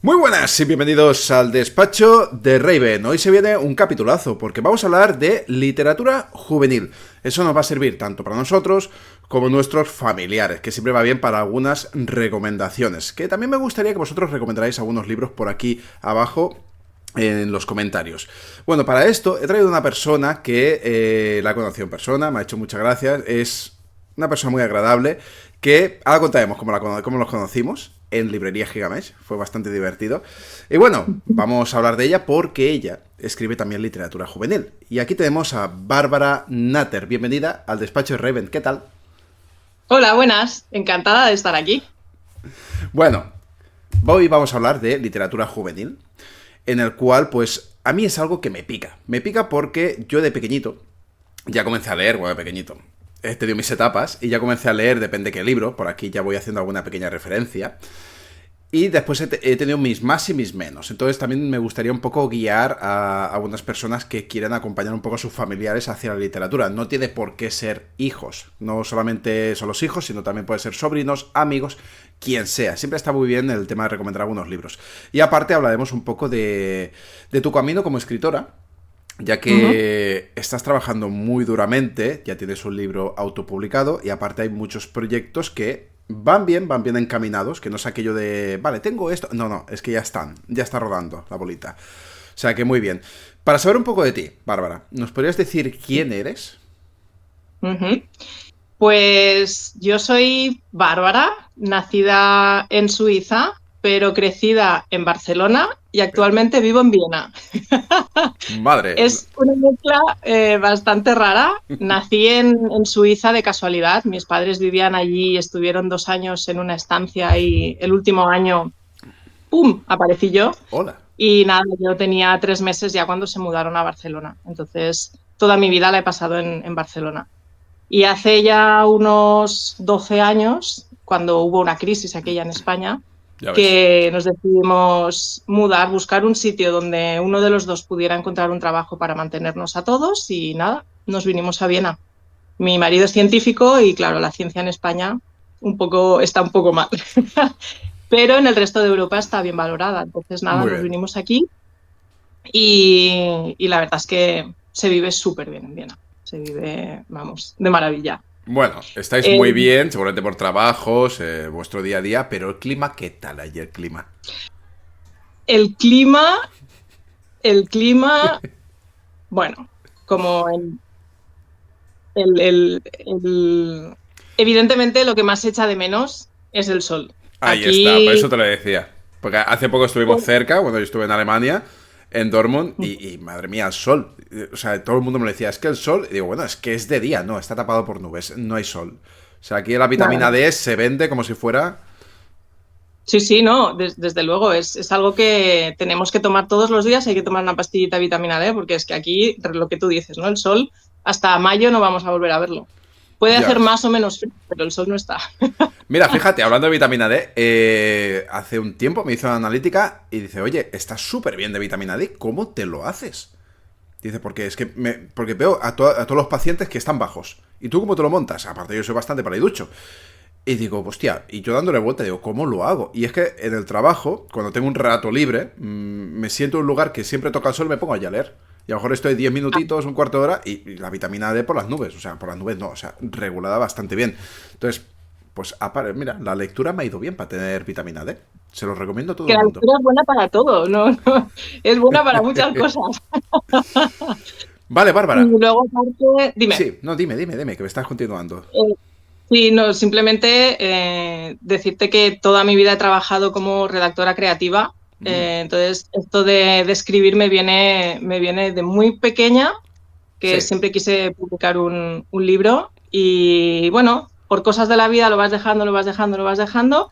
Muy buenas y bienvenidos al despacho de Raven. Hoy se viene un capitulazo porque vamos a hablar de literatura juvenil. Eso nos va a servir tanto para nosotros como nuestros familiares, que siempre va bien para algunas recomendaciones. Que también me gustaría que vosotros recomendarais algunos libros por aquí abajo en los comentarios. Bueno, para esto he traído una persona que la he conocido en persona, me ha hecho muchas gracias, es una persona muy agradable, que ahora contaremos cómo los conocimos en Librería Gigamesh, fue bastante divertido. Y bueno, vamos a hablar de ella porque ella escribe también literatura juvenil. Y aquí tenemos a Bárbara Natter, bienvenida al despacho de Raven, ¿qué tal? Hola, buenas. Encantada de estar aquí. Bueno, hoy vamos a hablar de literatura juvenil, en el cual, pues, a mí es algo que me pica. Me pica porque yo de pequeñito ya comencé a leer, bueno, de pequeñito. He tenido mis etapas y ya comencé a leer, depende qué libro, por aquí ya voy haciendo alguna pequeña referencia. Y después he tenido mis más y mis menos. Entonces también me gustaría un poco guiar a algunas personas que quieran acompañar un poco a sus familiares hacia la literatura. No tiene por qué ser hijos. No solamente son los hijos, sino también puede ser sobrinos, amigos, quien sea. Siempre está muy bien el tema de recomendar algunos libros. Y aparte hablaremos un poco de tu camino como escritora, ya Ujú. que estás trabajando muy duramente, ya tienes un libro autopublicado y aparte hay muchos proyectos que van bien encaminados, que no es aquello de, vale, tengo esto. No, no, es que ya está rodando la bolita. O sea que muy bien. Para saber un poco de ti, Bárbara, ¿nos podrías decir quién eres? Ujú. Pues yo soy Bárbara, nacida en Suiza, pero crecida en Barcelona y actualmente vivo en Viena. Madre. Es una mezcla bastante rara. Nací en Suiza de casualidad. Mis padres vivían allí, estuvieron 2 años en una estancia y el último año, ¡pum!, aparecí yo. Hola. Y nada, yo tenía 3 meses ya cuando se mudaron a Barcelona. Entonces, toda mi vida la he pasado en Barcelona. Y hace ya unos 12 años, cuando hubo una crisis aquella en España, Ya ves. que nos decidimos mudar, buscar un sitio donde uno de los dos pudiera encontrar un trabajo para mantenernos a todos y nada, nos vinimos a Viena. Mi marido es científico y claro, la ciencia en España está un poco mal, pero en el resto de Europa está bien valorada. Entonces nada, Muy nos bien. vinimos aquí y la verdad es que se vive súper bien en Viena. Se vive, vamos, de maravilla. Bueno, estáis Eh, muy bien, seguramente por trabajos, vuestro día a día, pero el clima, ¿qué tal allí el clima? el clima, el clima, bueno, como evidentemente lo que más se echa de menos es el sol. Ahí está, por eso Aquí, te lo decía. Porque hace poco estuvimos pues, cerca, cuando yo estuve en Alemania, en Dortmund, y madre mía, el sol. O sea, todo el mundo me lo decía, es que el sol. Y digo, bueno, es que es de día, no, está tapado por nubes, no hay sol. O sea, aquí la nada, vitamina no. D se vende como si fuera. Sí, sí, no, desde luego, es algo que tenemos que tomar todos los días, hay que tomar una pastillita de vitamina D, porque es que aquí, lo que tú dices, ¿no? El sol, hasta mayo no vamos a volver a verlo. Puede Ya hacer ves. más o menos frío, pero el sol no está. Mira, fíjate, hablando de vitamina D, hace un tiempo me hizo una analítica y dice, oye, estás súper bien de vitamina D, ¿cómo te lo haces? Dice, porque es que porque veo a todos los pacientes que están bajos. ¿Y tú cómo te lo montas? Aparte, yo soy bastante paliducho. Y digo, hostia, y yo dándole vuelta, digo, ¿cómo lo hago? Y es que en el trabajo, cuando tengo un rato libre, me siento en un lugar que siempre toca el sol y me pongo allá a leer. Y a lo mejor estoy 10 minutitos, un cuarto de hora, y la vitamina D por las nubes. O sea, por las nubes no, o sea, regulada bastante bien. Entonces, pues, mira, la lectura me ha ido bien para tener vitamina D. Se lo recomiendo a todo Que el la mundo. lectura es buena para todo, ¿no? No, es buena para muchas cosas. Vale, Y Bárbara. luego, aparte, dime. Sí, no, dime, que me estás continuando. Eh, sí, no, simplemente decirte que toda mi vida he trabajado como redactora creativa. Mm, Entonces, esto de escribir me viene de muy pequeña, que sí, siempre quise publicar un libro. Y bueno, por cosas de la vida lo vas dejando, lo vas dejando, lo vas dejando,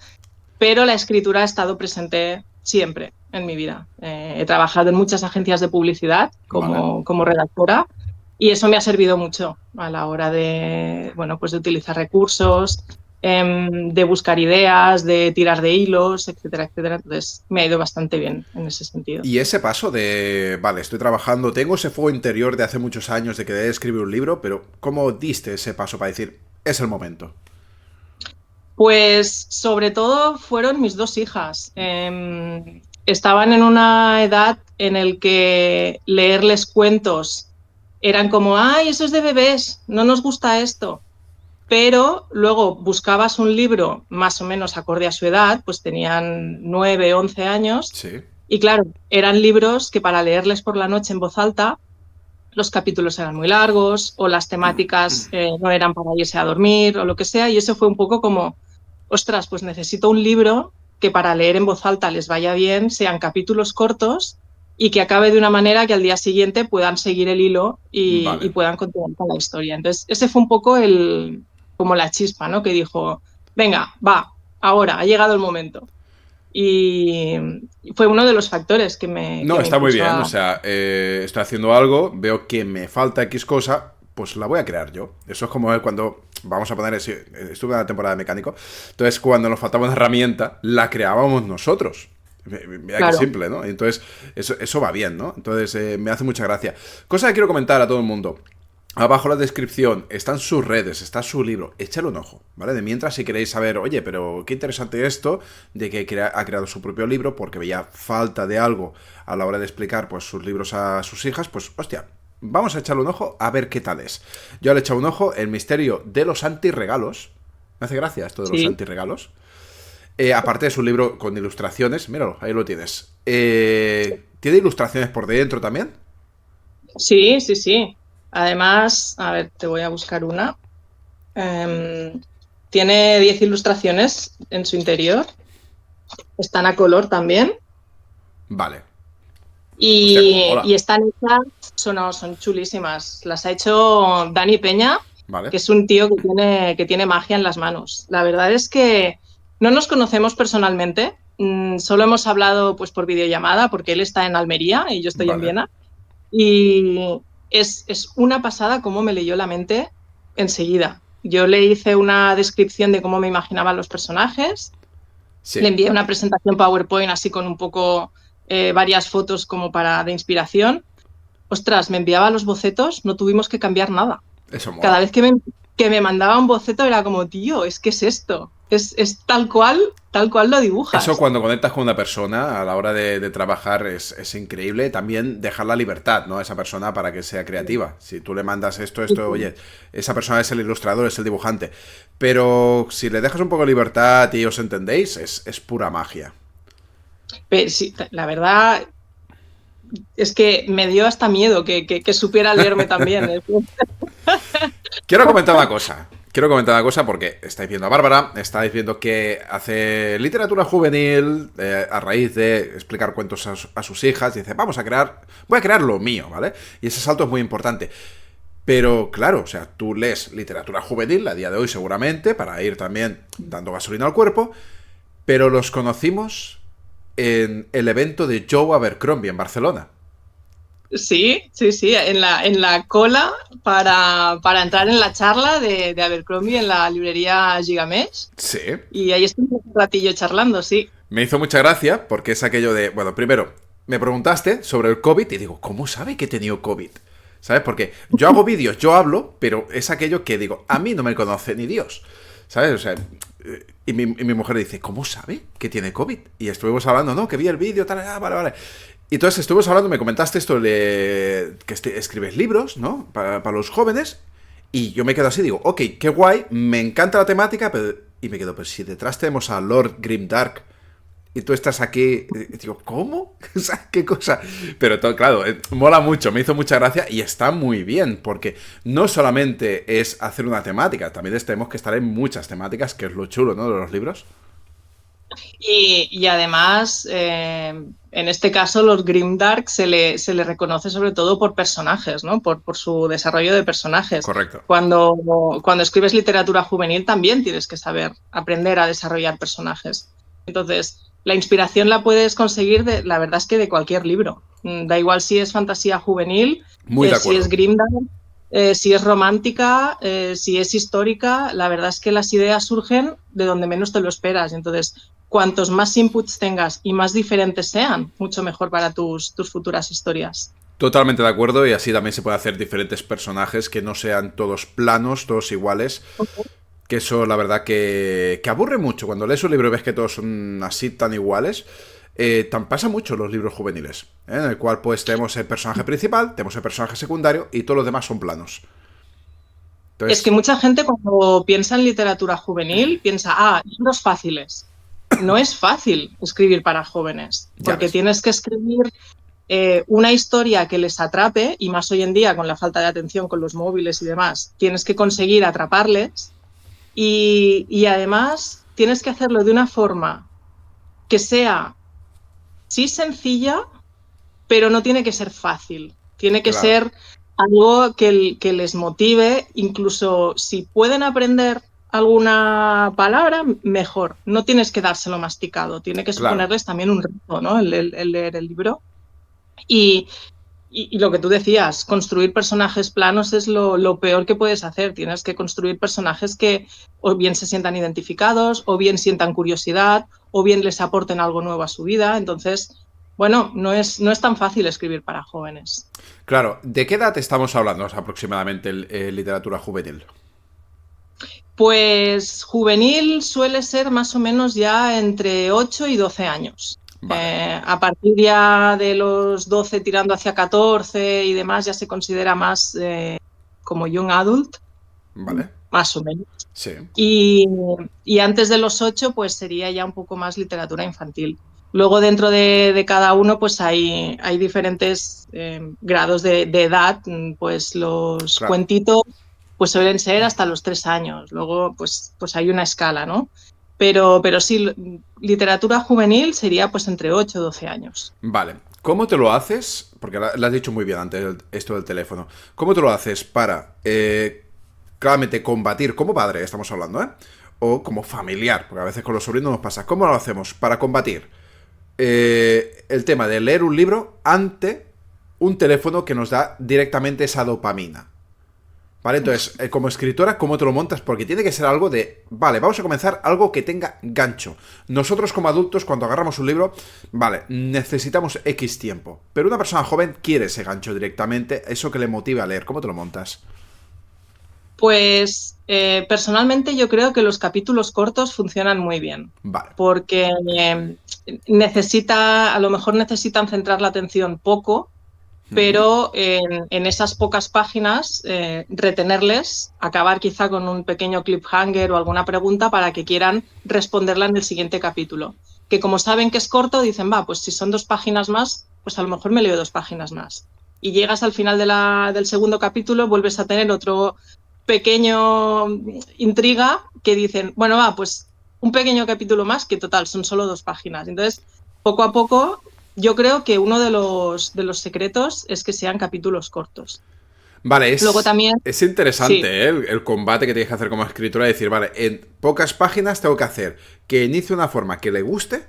pero la escritura ha estado presente siempre en mi vida. He trabajado en muchas agencias de publicidad vale. como redactora y eso me ha servido mucho a la hora de, bueno, pues de utilizar recursos, de buscar ideas, de tirar de hilos, etcétera, etcétera. Entonces me ha ido bastante bien en ese sentido. Y ese paso de, vale, estoy trabajando, tengo ese fuego interior de hace muchos años de querer escribir un libro, pero ¿cómo diste ese paso para decir, es el momento? Pues sobre todo fueron mis dos hijas. estaban en una edad en el que leerles cuentos eran como, ay, eso es de bebés, no nos gusta esto. Pero luego buscabas un libro más o menos acorde a su edad, pues tenían 9, 11 años, Sí. y claro, eran libros que para leerles por la noche en voz alta, los capítulos eran muy largos o las temáticas no eran para irse a dormir o lo que sea, y eso fue un poco como, ostras, pues necesito un libro que para leer en voz alta les vaya bien, sean capítulos cortos y que acabe de una manera que al día siguiente puedan seguir el hilo y Vale. puedan continuar con la historia. Entonces, ese fue un poco como la chispa, ¿no? Que dijo, venga, va, ahora, ha llegado el momento. Y fue uno de los factores que No, me está muy impulsó bien. O a... sea, estoy haciendo algo, veo que me falta X cosa, pues la voy a crear yo. Eso es como cuando, vamos a poner, estuve en la temporada de mecánico, entonces cuando nos faltaba una herramienta, la creábamos nosotros. Mira qué Claro. simple, ¿no? Entonces, eso va bien, ¿no? Entonces, me hace mucha gracia. Cosa que quiero comentar a todo el mundo. Abajo en la descripción están sus redes, está su libro. Échale un ojo, ¿vale? De mientras, si queréis saber, oye, pero qué interesante esto de que ha creado su propio libro porque veía falta de algo a la hora de explicar pues sus libros a sus hijas, pues, hostia, vamos a echarle un ojo a ver qué tal es. Yo le he echado un ojo, El misterio de los antirregalos. Me hace gracia esto de los Sí, antirregalos. Aparte de su libro con ilustraciones, míralo, ahí lo tienes. ¿Tiene ilustraciones por dentro también? sí, sí, sí. Además, a ver, te voy a buscar una. Em, Tiene 10 ilustraciones en su interior. Están a color también. Vale. Hostia, cómo Y mola. están hechas, son chulísimas. Las ha hecho Dani Peña, Vale. que es un tío que tiene magia en las manos. La verdad es que no nos conocemos personalmente. Solo hemos hablado pues, por videollamada, porque él está en Almería y yo estoy en Vale. Viena. Y es una pasada cómo me leyó la mente enseguida. Yo le hice una descripción de cómo me imaginaba los personajes, le Sí. envié una presentación PowerPoint así con un poco varias fotos como para de inspiración. Ostras, me enviaba los bocetos, no tuvimos que cambiar nada. Eso Cada mola. vez que me mandaba un boceto era como, tío, es que es esto, es tal cual lo Eso dibujas. cuando conectas con una persona a la hora de trabajar es increíble. También dejar la libertad, ¿no? A esa persona para que sea creativa. Si tú le mandas esto, oye, esa persona es el ilustrador, es el dibujante. Pero si le dejas un poco de libertad y os entendéis, es pura magia. Pero, sí, la verdad es que me dio hasta miedo que supiera leerme también. Quiero comentar una cosa. Quiero comentar una cosa porque estáis viendo a Bárbara, estáis viendo que hace literatura juvenil a raíz de explicar cuentos a sus hijas. Dice, voy a crear lo mío, ¿vale? Y ese salto es muy importante. Pero claro, o sea, tú lees literatura juvenil a día de hoy seguramente para ir también dando gasolina al cuerpo, pero los conocimos en el evento de Joe Abercrombie en Barcelona. Sí, sí, sí, en la cola para entrar en la charla de Abercrombie en la librería Gigamesh. Sí. Y ahí estuve un ratillo charlando, sí. Me hizo mucha gracia porque es aquello de, bueno, primero, me preguntaste sobre el COVID y digo, ¿cómo sabe que he tenido COVID? ¿Sabes? Porque yo hago vídeos, yo hablo, pero es aquello que digo, a mí no me conoce ni Dios. ¿Sabes? O sea, y mi mujer dice, ¿cómo sabe que tiene COVID? Y estuvimos hablando, no, que vi el vídeo, tal, vale, vale. Y entonces estuvimos hablando, me comentaste esto de que escribes libros, ¿no? Para los jóvenes. Y yo me quedo así, digo, ok, qué guay, me encanta la temática, pero... Y me quedo, pero si detrás tenemos a Lord Grimdark y tú estás aquí, y digo, ¿cómo? O sea, ¿qué cosa? Pero todo, claro, mola mucho, me hizo mucha gracia y está muy bien, porque no solamente es hacer una temática, también tenemos que estar en muchas temáticas, que es lo chulo, ¿no? De los libros. Y además, en este caso, los Grimdark se le reconoce sobre todo por personajes, ¿no? Por su desarrollo de personajes. Correcto. Cuando escribes literatura juvenil también tienes que saber aprender a desarrollar personajes. Entonces, la inspiración la puedes conseguir, la verdad es que de cualquier libro. Da igual si es fantasía juvenil, Muy de si es acuerdo. Grimdark, si es romántica, si es histórica, la verdad es que las ideas surgen de donde menos te lo esperas. Entonces, cuantos más inputs tengas y más diferentes sean, mucho mejor para tus futuras historias. Totalmente de acuerdo y así también se puede hacer diferentes personajes que no sean todos planos, todos iguales. Que eso la verdad que aburre mucho. Cuando lees un libro y ves que todos son así tan iguales, Pasa mucho en los libros juveniles, ¿eh? En el cual pues tenemos el personaje principal, tenemos el personaje secundario y todos los demás son planos. Es que Entonces, mucha gente cuando piensa en literatura juvenil piensa, libros fáciles. No es fácil escribir para jóvenes, ya porque ves. tienes que escribir una historia que les atrape, y más hoy en día con la falta de atención con los móviles y demás, tienes que conseguir atraparles y además tienes que hacerlo de una forma que sea, sí, sencilla, pero no tiene que ser fácil. Tiene que Claro, ser algo que les motive, incluso si pueden aprender alguna palabra, mejor. No tienes que dárselo masticado, tiene que claro. suponerles también un reto, ¿no? El leer el libro. Y, y lo que tú decías, construir personajes planos es lo peor que puedes hacer. Tienes que construir personajes que o bien se sientan identificados, o bien sientan curiosidad, o bien les aporten algo nuevo a su vida. Entonces, bueno, no es tan fácil escribir para jóvenes. Claro, ¿de qué edad estamos hablando aproximadamente en literatura juvenil? Pues juvenil suele ser más o menos ya entre 8 y 12 años. Vale, A partir ya de los 12 tirando hacia 14 y demás ya se considera más como young adult, vale. más o menos. Sí, Y, y antes de los 8 pues sería ya un poco más literatura infantil. Luego dentro de cada uno pues hay diferentes grados de edad, pues los claro. cuentitos pues suelen ser hasta los 3 años. Luego pues hay una escala, ¿no? Pero sí, literatura juvenil sería pues entre 8 y 12 años. Vale. ¿Cómo te lo haces? Porque lo has dicho muy bien antes esto del teléfono. ¿Cómo te lo haces para, claramente, combatir como padre, estamos hablando, ¿eh? O como familiar, porque a veces con los sobrinos nos pasa. ¿Cómo lo hacemos para combatir el tema de leer un libro ante un teléfono que nos da directamente esa dopamina? Vale, entonces, como escritora, ¿cómo te lo montas? Porque tiene que ser algo de, vale, vamos a comenzar algo que tenga gancho. Nosotros como adultos, cuando agarramos un libro, vale, necesitamos X tiempo. Pero una persona joven quiere ese gancho directamente, eso que le motive a leer. ¿Cómo te lo montas? Pues personalmente yo creo que los capítulos cortos funcionan muy bien, Vale. porque a lo mejor necesitan centrar la atención poco, Ujú. pero en esas pocas páginas retenerles, acabar quizá con un pequeño cliffhanger o alguna pregunta para que quieran responderla en el siguiente capítulo. Que como saben que es corto, dicen, va, pues si son 2 páginas más, pues a lo mejor me leo 2 páginas más. Y llegas al final del segundo capítulo, vuelves a tener otro pequeño intriga que dicen, bueno, va, pues un pequeño capítulo más, que total, son solo 2 páginas. Entonces, poco a poco, yo creo que uno de los secretos es que sean capítulos cortos. Vale, Luego también, es sí, interesante, ¿eh? El combate que tienes que hacer como escritora, decir, vale, en pocas páginas tengo que hacer que inicie una forma que le guste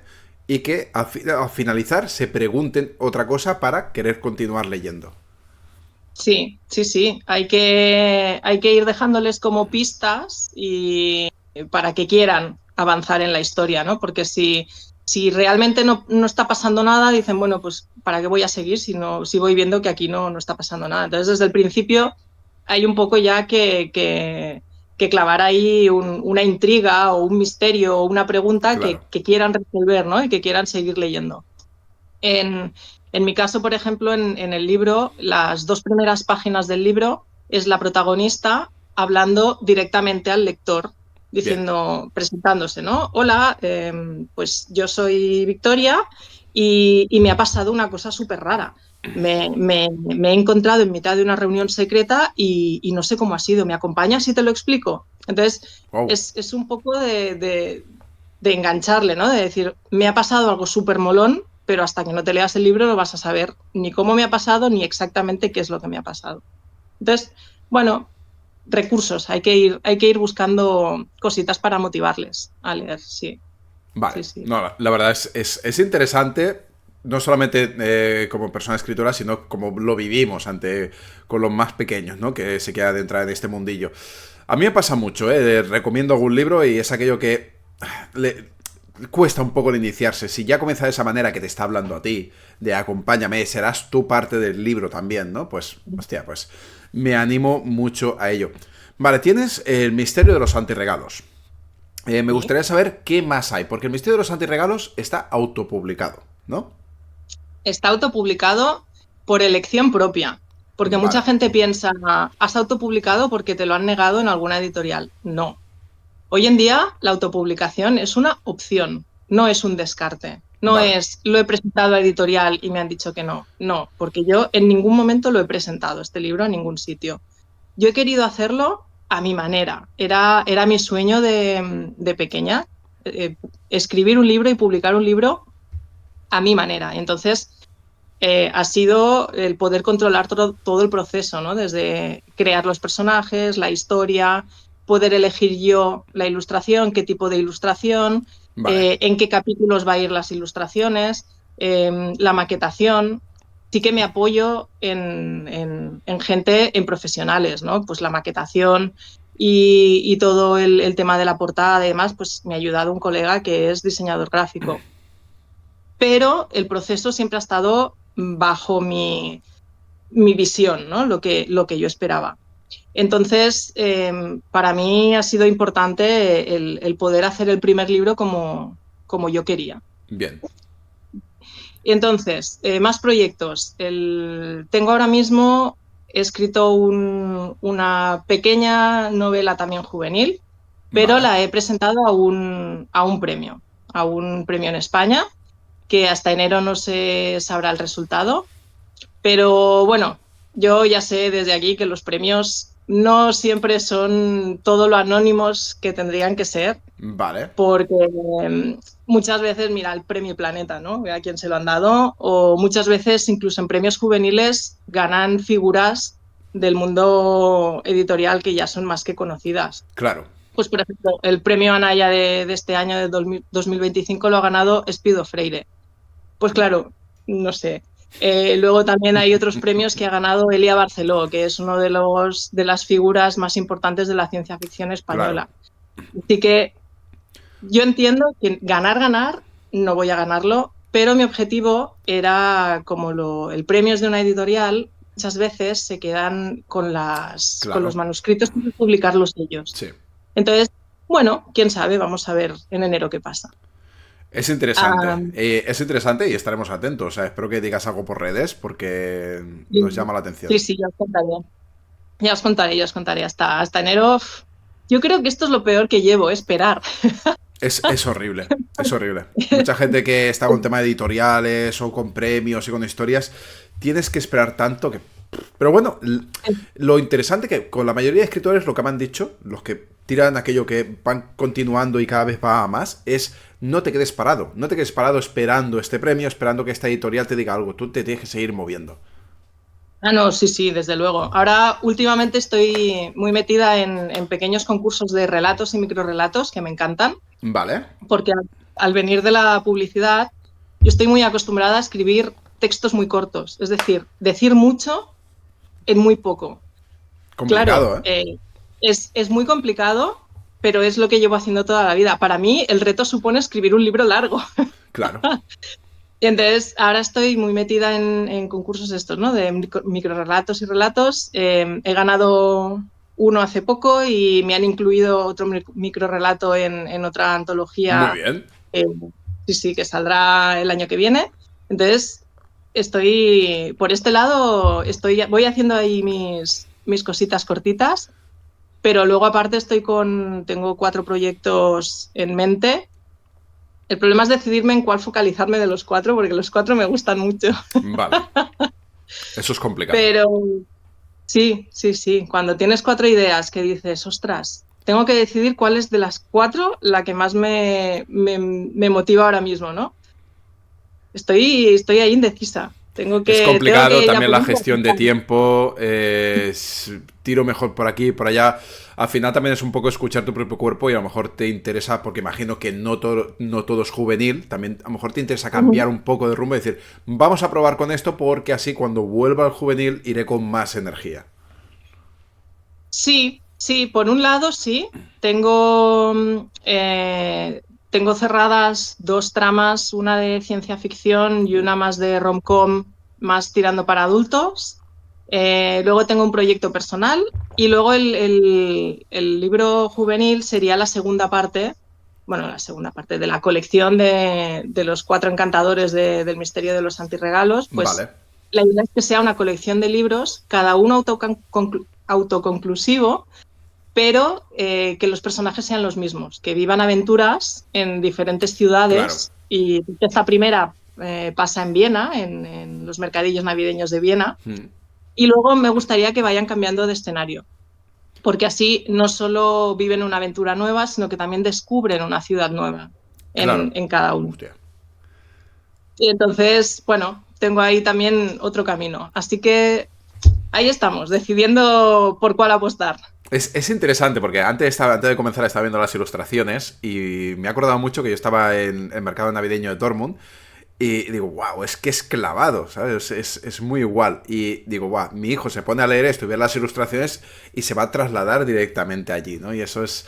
y que al finalizar se pregunten otra cosa para querer continuar leyendo. sí, sí, sí. Hay que ir dejándoles como pistas y para que quieran avanzar en la historia, ¿no? Porque si realmente no está pasando nada, dicen, bueno, pues ¿para qué voy a seguir si voy viendo que aquí no está pasando nada? Entonces, desde el principio hay un poco ya que clavar ahí una intriga o un misterio o una pregunta que, Claro. que quieran resolver, ¿no? Y que quieran seguir leyendo. En, en mi caso, por ejemplo, en el libro, las 2 primeras páginas del libro es la protagonista hablando directamente al lector, Bien. presentándose, ¿no? Hola, pues yo soy Victoria y me ha pasado una cosa súper rara. Me he encontrado en mitad de una reunión secreta y no sé cómo ha sido. ¿Me acompañas si te lo explico? Entonces, Wow. es un poco de engancharle, ¿no? De decir, me ha pasado algo súper molón, pero hasta que no te leas el libro no vas a saber ni cómo me ha pasado ni exactamente qué es lo que me ha pasado. Entonces, bueno, recursos, hay que ir buscando cositas para motivarles a leer, sí, Vale. sí, sí. No, la verdad es interesante, no solamente como persona escritora, sino como lo vivimos con los más pequeños, ¿no? Que se queda de entrar en este mundillo. A mí me pasa mucho, ¿eh? Recomiendo algún libro y es aquello que le cuesta un poco el iniciarse. Si ya comienza de esa manera que te está hablando a ti, de acompáñame, serás tú parte del libro también, ¿no? Pues, hostia, pues me animo mucho a ello. Vale, tienes el misterio de los antirregalos. Me Sí. gustaría saber qué más hay, porque el misterio de los antirregalos está autopublicado. ¿no? Está autopublicado por elección propia, porque mucha Vale, gente piensa, has autopublicado porque te lo han negado en alguna editorial. No. Hoy en día la autopublicación es una opción, no es un descarte. No vale, es, lo he presentado a editorial y me han dicho que no. No, porque yo en ningún momento lo he presentado, este libro, a ningún sitio. Yo he querido hacerlo a mi manera. Era mi sueño de pequeña, escribir un libro y publicar un libro a mi manera. Entonces, ha sido el poder controlar todo el proceso, ¿no? Desde crear los personajes, la historia, poder elegir yo la ilustración, qué tipo de ilustración, vale. en qué capítulos va a ir las ilustraciones, la maquetación. Sí que me apoyo en gente, en profesionales, ¿no? Pues la maquetación y todo el tema de la portada, además, pues me ha ayudado un colega que es diseñador gráfico, pero el proceso siempre ha estado bajo mi visión, ¿no? Lo que yo esperaba. Entonces, para mí ha sido importante el poder hacer el primer libro como yo quería. Bien. Y entonces, más proyectos. Tengo ahora mismo, he escrito una pequeña novela también juvenil, pero Vale. la he presentado a un premio en España, que hasta enero no se sabrá el resultado. Pero bueno, yo ya sé desde aquí que los premios no siempre son todo lo anónimos que tendrían que ser, Vale. porque muchas veces, mira, el premio Planeta, ¿no? A quién se lo han dado, o muchas veces incluso en premios juveniles ganan figuras del mundo editorial que ya son más que conocidas. Claro. Pues, por ejemplo, el premio Anaya de este año, de 2025, lo ha ganado Espido Freire. Pues claro, no sé. Luego también hay otros premios que ha ganado Elia Barceló, que es uno de las figuras más importantes de la ciencia ficción Claro. española. Así que yo entiendo que ganar, no voy a ganarlo, pero mi objetivo era, como el premio es de una editorial, muchas veces se quedan con los Claro. manuscritos y publicarlos ellos. Sí. Entonces, bueno, quién sabe, vamos a ver en enero qué pasa. Es interesante. Ah, Es interesante y estaremos atentos. O sea, espero que digas algo por redes porque nos llama la atención. sí, sí, ya os contaré. Ya os contaré. Hasta enero. Yo creo que esto es lo peor que llevo, esperar. Es horrible. Es horrible. Mucha gente que está con temas editoriales o con premios y con historias, tienes que esperar tanto que... Pero bueno, lo interesante que con la mayoría de escritores lo que me han dicho, los que tiran aquello que van continuando y cada vez va a más, es no te quedes parado. No te quedes parado esperando este premio, esperando que esta editorial te diga algo. Tú te tienes que seguir moviendo. Ah, no, sí, sí, desde luego. Ahora, últimamente estoy muy metida en pequeños concursos de relatos y microrelatos que me encantan, Vale. porque al venir de la publicidad, yo estoy muy acostumbrada a escribir textos muy cortos, es decir mucho en muy poco. Claro, Complicado, ¿eh? es muy complicado, pero es lo que llevo haciendo toda la vida. Para mí, el reto supone escribir un libro largo. Claro. Y entonces ahora estoy muy metida en concursos estos, ¿no? De microrelatos y relatos. He ganado uno hace poco y me han incluido otro microrelato en otra Muy antología, bien. eh, sí, sí, que saldrá el año que viene. Entonces, por este lado, voy haciendo ahí mis cositas cortitas, pero luego aparte tengo 4 proyectos en mente. El problema es decidirme en cuál focalizarme de los 4, porque los 4 me gustan mucho. Vale. Eso es complicado. Pero sí, sí, sí. Cuando tienes 4 ideas que dices, ostras, tengo que decidir cuál es de las 4 la que más me motiva ahora mismo, ¿no? Estoy ahí indecisa. Tengo Es tengo complicado que ya también la ponerme a gestión de pensar. tiempo. Tiro mejor por aquí, por allá. Al final también es un poco escuchar tu propio cuerpo y a lo mejor te interesa, porque imagino que no todo es juvenil. También a lo mejor te interesa cambiar un poco de rumbo y decir, vamos a probar con esto porque así cuando vuelva al juvenil iré con más energía. Sí, sí, por un lado sí. Tengo cerradas 2 tramas, una de ciencia ficción y una más de rom-com, más tirando para adultos. Luego tengo un proyecto personal y luego el libro juvenil sería la segunda parte, bueno, la segunda parte de la colección de los 4 encantadores del misterio de los antirregalos, pues Vale. la idea es que sea una colección de libros, cada uno autoconclusivo, pero que los personajes sean los mismos, que vivan aventuras en diferentes Claro. ciudades. Y esta primera pasa en Viena, en los mercadillos navideños de Viena, Mm. y luego me gustaría que vayan cambiando de escenario, porque así no solo viven una aventura nueva, sino que también descubren una ciudad nueva Claro. en cada uno. Hostia. Y entonces, bueno, tengo ahí también otro camino. Así que ahí estamos, decidiendo por cuál apostar. Es interesante porque antes de comenzar estaba viendo las ilustraciones y me he acordado mucho que yo estaba en el mercado navideño de Dortmund y digo, wow, es que es clavado, ¿sabes? Es muy igual. Y digo, wow, mi hijo se pone a leer esto y ve las ilustraciones y se va a trasladar directamente allí, ¿no? Y eso es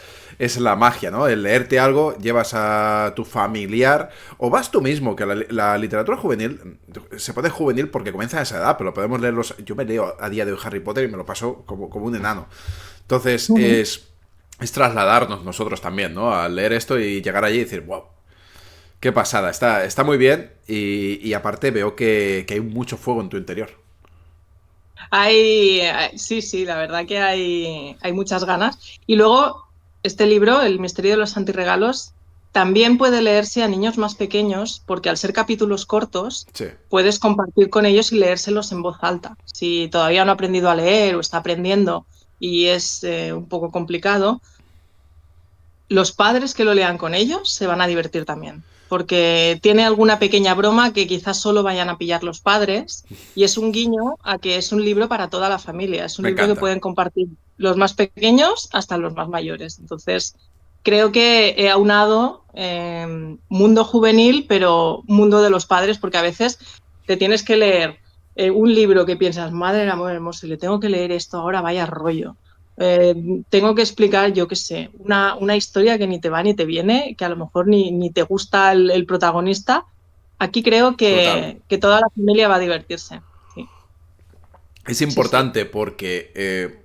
la magia, ¿no? El leerte algo, llevas a tu familiar o vas tú mismo, que la literatura juvenil se pone juvenil porque comienza a esa edad, pero podemos leerlos. Yo me leo a día de hoy Harry Potter y me lo paso como un enano. Entonces es trasladarnos nosotros también, ¿no? A leer esto y llegar allí y decir, wow, qué pasada, está muy bien y aparte veo que hay mucho fuego en tu interior. Sí, sí, la verdad que hay muchas ganas. Y luego, este libro, El misterio de los antirregalos, también puede leerse a niños más pequeños, porque al ser capítulos cortos, Sí, puedes compartir con ellos y leérselos en voz alta. Si todavía no ha aprendido a leer o está aprendiendo y es un poco complicado, los padres que lo lean con ellos se van a divertir también, porque tiene alguna pequeña broma que quizás solo vayan a pillar los padres y es un guiño a que es un libro para toda la familia, es un me libro que encanta. pueden compartir los más pequeños hasta los más mayores. Entonces, creo que he aunado mundo juvenil, pero mundo de los padres, porque a veces te tienes que leer un libro que piensas, madre del amor hermoso, le tengo que leer esto ahora, vaya rollo. Eh, Tengo que explicar, yo qué sé, una historia que ni te va ni te viene, que a lo mejor ni te gusta el protagonista. Aquí creo Total. que toda la familia va a divertirse. Sí, Es sí, sí. importante porque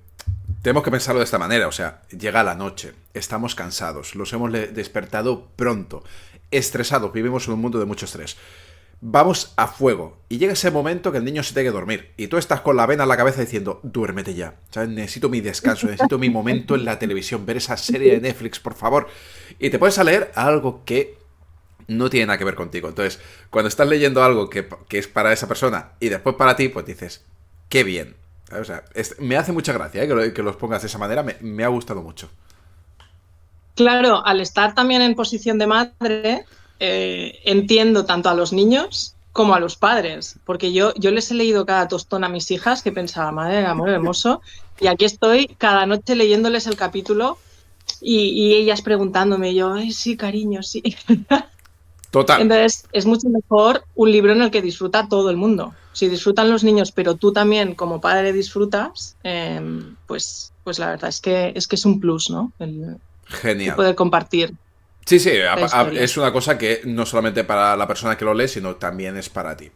tenemos que pensarlo de esta manera. O sea, llega la noche, estamos cansados, los hemos despertado pronto, estresados, vivimos en un mundo de mucho estrés. Vamos a fuego. Y llega ese momento que el niño se tiene que dormir. Y tú estás con la vena en la cabeza diciendo, duérmete ya. ¿Sabes? Necesito mi descanso, necesito mi momento en la televisión, ver esa serie de Netflix, por favor. Y te puedes a leer algo que no tiene nada que ver contigo. Entonces, cuando estás leyendo algo que es para esa persona y después para ti, pues dices, qué bien. ¿Sabes? O sea, me hace mucha gracia que los pongas de esa manera. Me ha gustado mucho. Claro, al estar también en posición de madre, entiendo tanto a los niños como a los padres, porque yo les he leído cada tostón a mis hijas que pensaba, madre del amor hermoso, y aquí estoy cada noche leyéndoles el capítulo y ellas preguntándome, yo, ay, sí, cariño, sí. Total. Entonces, es mucho mejor un libro en el que disfruta todo el mundo. Si disfrutan los niños, pero tú también como padre disfrutas, pues la verdad es que es un plus, ¿no? El Genial. poder compartir Sí, sí, la historia. es una cosa que no solamente para la persona que lo lee, sino también es para ti.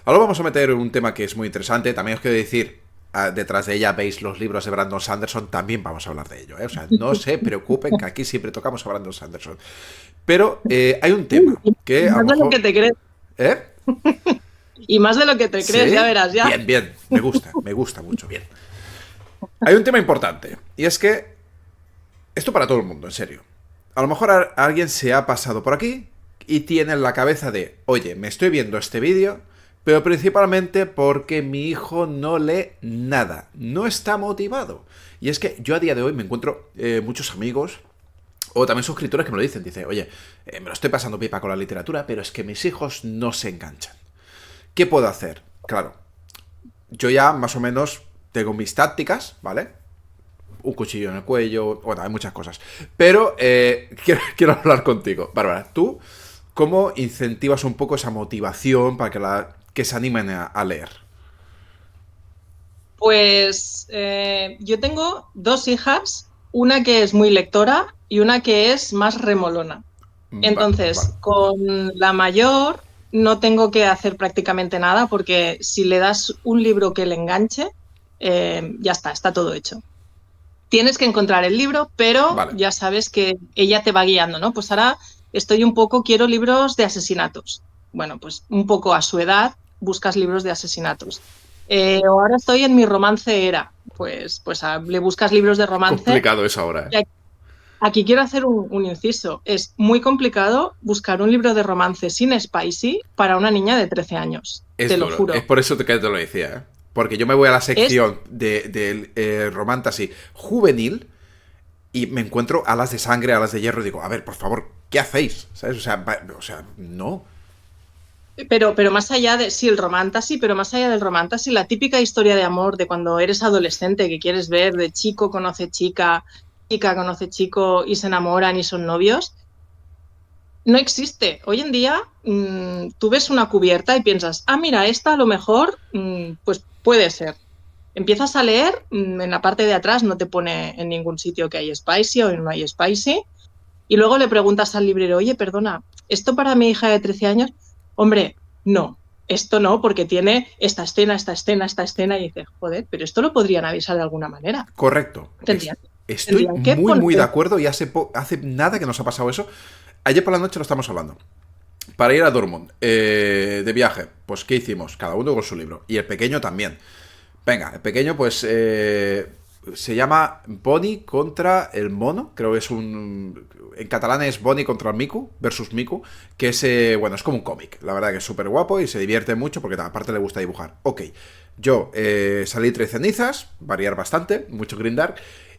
Ahora vamos a meter un tema que es muy interesante. También os quiero decir, detrás de ella veis los libros de Brandon Sanderson, también vamos a hablar de ello. ¿Eh? O sea, no se preocupen que aquí siempre tocamos a Brandon Sanderson. Pero hay un tema Y que a lo más de lo que mejor... te crees. ¿Eh? Y más de lo que te crees, ya ¿Sí? verás, ya. Bien, bien. Me gusta mucho, bien. Hay un tema importante, y es que esto para todo el mundo, en serio. A lo mejor alguien se ha pasado por aquí y tiene en la cabeza de, oye, me estoy viendo este vídeo, pero principalmente porque mi hijo no lee nada, no está motivado. Y es que yo a día de hoy me encuentro muchos amigos o también suscriptores que me lo dicen. Dice, oye, me lo estoy pasando pipa con la literatura, pero es que mis hijos no se enganchan. ¿Qué puedo hacer? Claro, yo ya más o menos tengo mis tácticas, ¿vale? Un cuchillo en el cuello, bueno, hay muchas cosas. Pero quiero hablar contigo. Bárbara, ¿tú cómo incentivas un poco esa motivación para que se animen a leer? Pues yo tengo 2 hijas, una que es muy lectora y una que es más remolona. Vale. Entonces, con la mayor no tengo que hacer prácticamente nada porque si le das un libro que le enganche, ya está todo hecho. Tienes que encontrar el libro, pero Vale. ya sabes que ella te va guiando, ¿no? Pues ahora estoy un poco, quiero libros de asesinatos. Bueno, pues un poco a su edad buscas libros de asesinatos. Ahora estoy en mi romance era, pues le buscas libros de romance. Complicado es ahora, ¿eh? Y aquí quiero hacer un inciso. Es muy complicado buscar un libro de romance sin spicy para una niña de 13 años. Es Te lo duro. Es juro. por eso que te lo decía, ¿eh? Porque yo me voy a la Es sección de romantasy juvenil y me encuentro alas de sangre, alas de hierro y digo, a ver, por favor, ¿qué hacéis? ¿Sabes? No. Pero más allá de, sí, el romantasy, pero más allá del romantasy, la típica historia de amor de cuando eres adolescente que quieres ver, de chico conoce chica, chica conoce chico y se enamoran y son novios, no existe. Hoy en día tú ves una cubierta y piensas, ah, mira, esta a lo mejor, pues puede ser. Empiezas a leer, en la parte de atrás no te pone en ningún sitio que hay spicy o no hay spicy, y luego le preguntas al librero, oye, perdona, ¿esto para mi hija de 13 años? Hombre, no, esto no, porque tiene esta escena, esta escena, esta escena, y dices, joder, pero esto lo podrían avisar de alguna manera. Correcto. Tendrían, Estoy tendrían que muy, poner... muy de acuerdo y hace nada que nos ha pasado eso. Ayer por la noche lo estamos hablando. Para ir a Dortmund, de viaje, pues ¿qué hicimos? Cada uno con su libro. Y el pequeño también. Venga, el pequeño pues se llama Bonnie contra el mono. Creo que es un... En catalán es Bonnie contra el Miku versus Miku. Que es, bueno, es como un cómic. La verdad que es súper guapo y se divierte mucho porque aparte le gusta dibujar. Ok, yo salí tres cenizas, variar bastante, mucho grindar.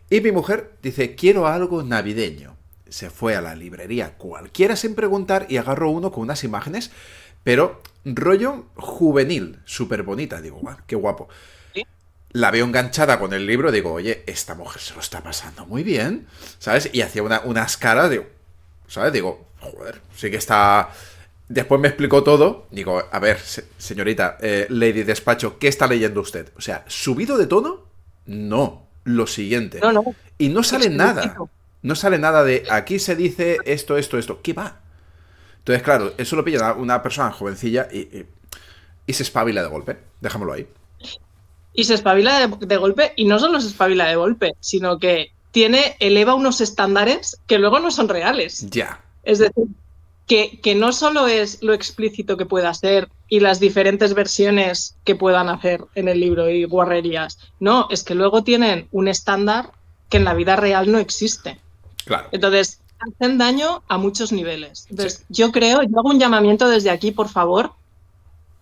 Y mi mujer dice, quiero algo navideño. Se fue a la librería cualquiera sin preguntar y agarró uno con unas imágenes, pero rollo juvenil, súper bonita. Digo, guau, qué guapo. La veo enganchada con el libro, digo, oye, esta mujer se lo está pasando muy bien, ¿sabes? Y hacía unas caras, digo, ¿sabes? Digo, joder, sí que está... Después me explicó todo, digo, a ver, señorita, Lady Despacho, ¿qué está leyendo usted? O sea, ¿subido de tono? No, lo siguiente. No, no, Y no sale nada. explícito. No sale nada de aquí se dice esto, esto, esto. ¿Qué va? Entonces, claro, eso lo pilla una persona jovencilla y se espabila de golpe. Dejámoslo ahí. Y se espabila de golpe, y no solo se espabila de golpe, sino que eleva unos estándares que luego no son reales. Ya. Es decir, que no solo es lo explícito que pueda ser y las diferentes versiones que puedan hacer en el libro y guarrerías, no, es que luego tienen un estándar que en la vida real no existe. Claro. Entonces, hacen daño a muchos niveles. Entonces, Sí. yo hago un llamamiento desde aquí, por favor,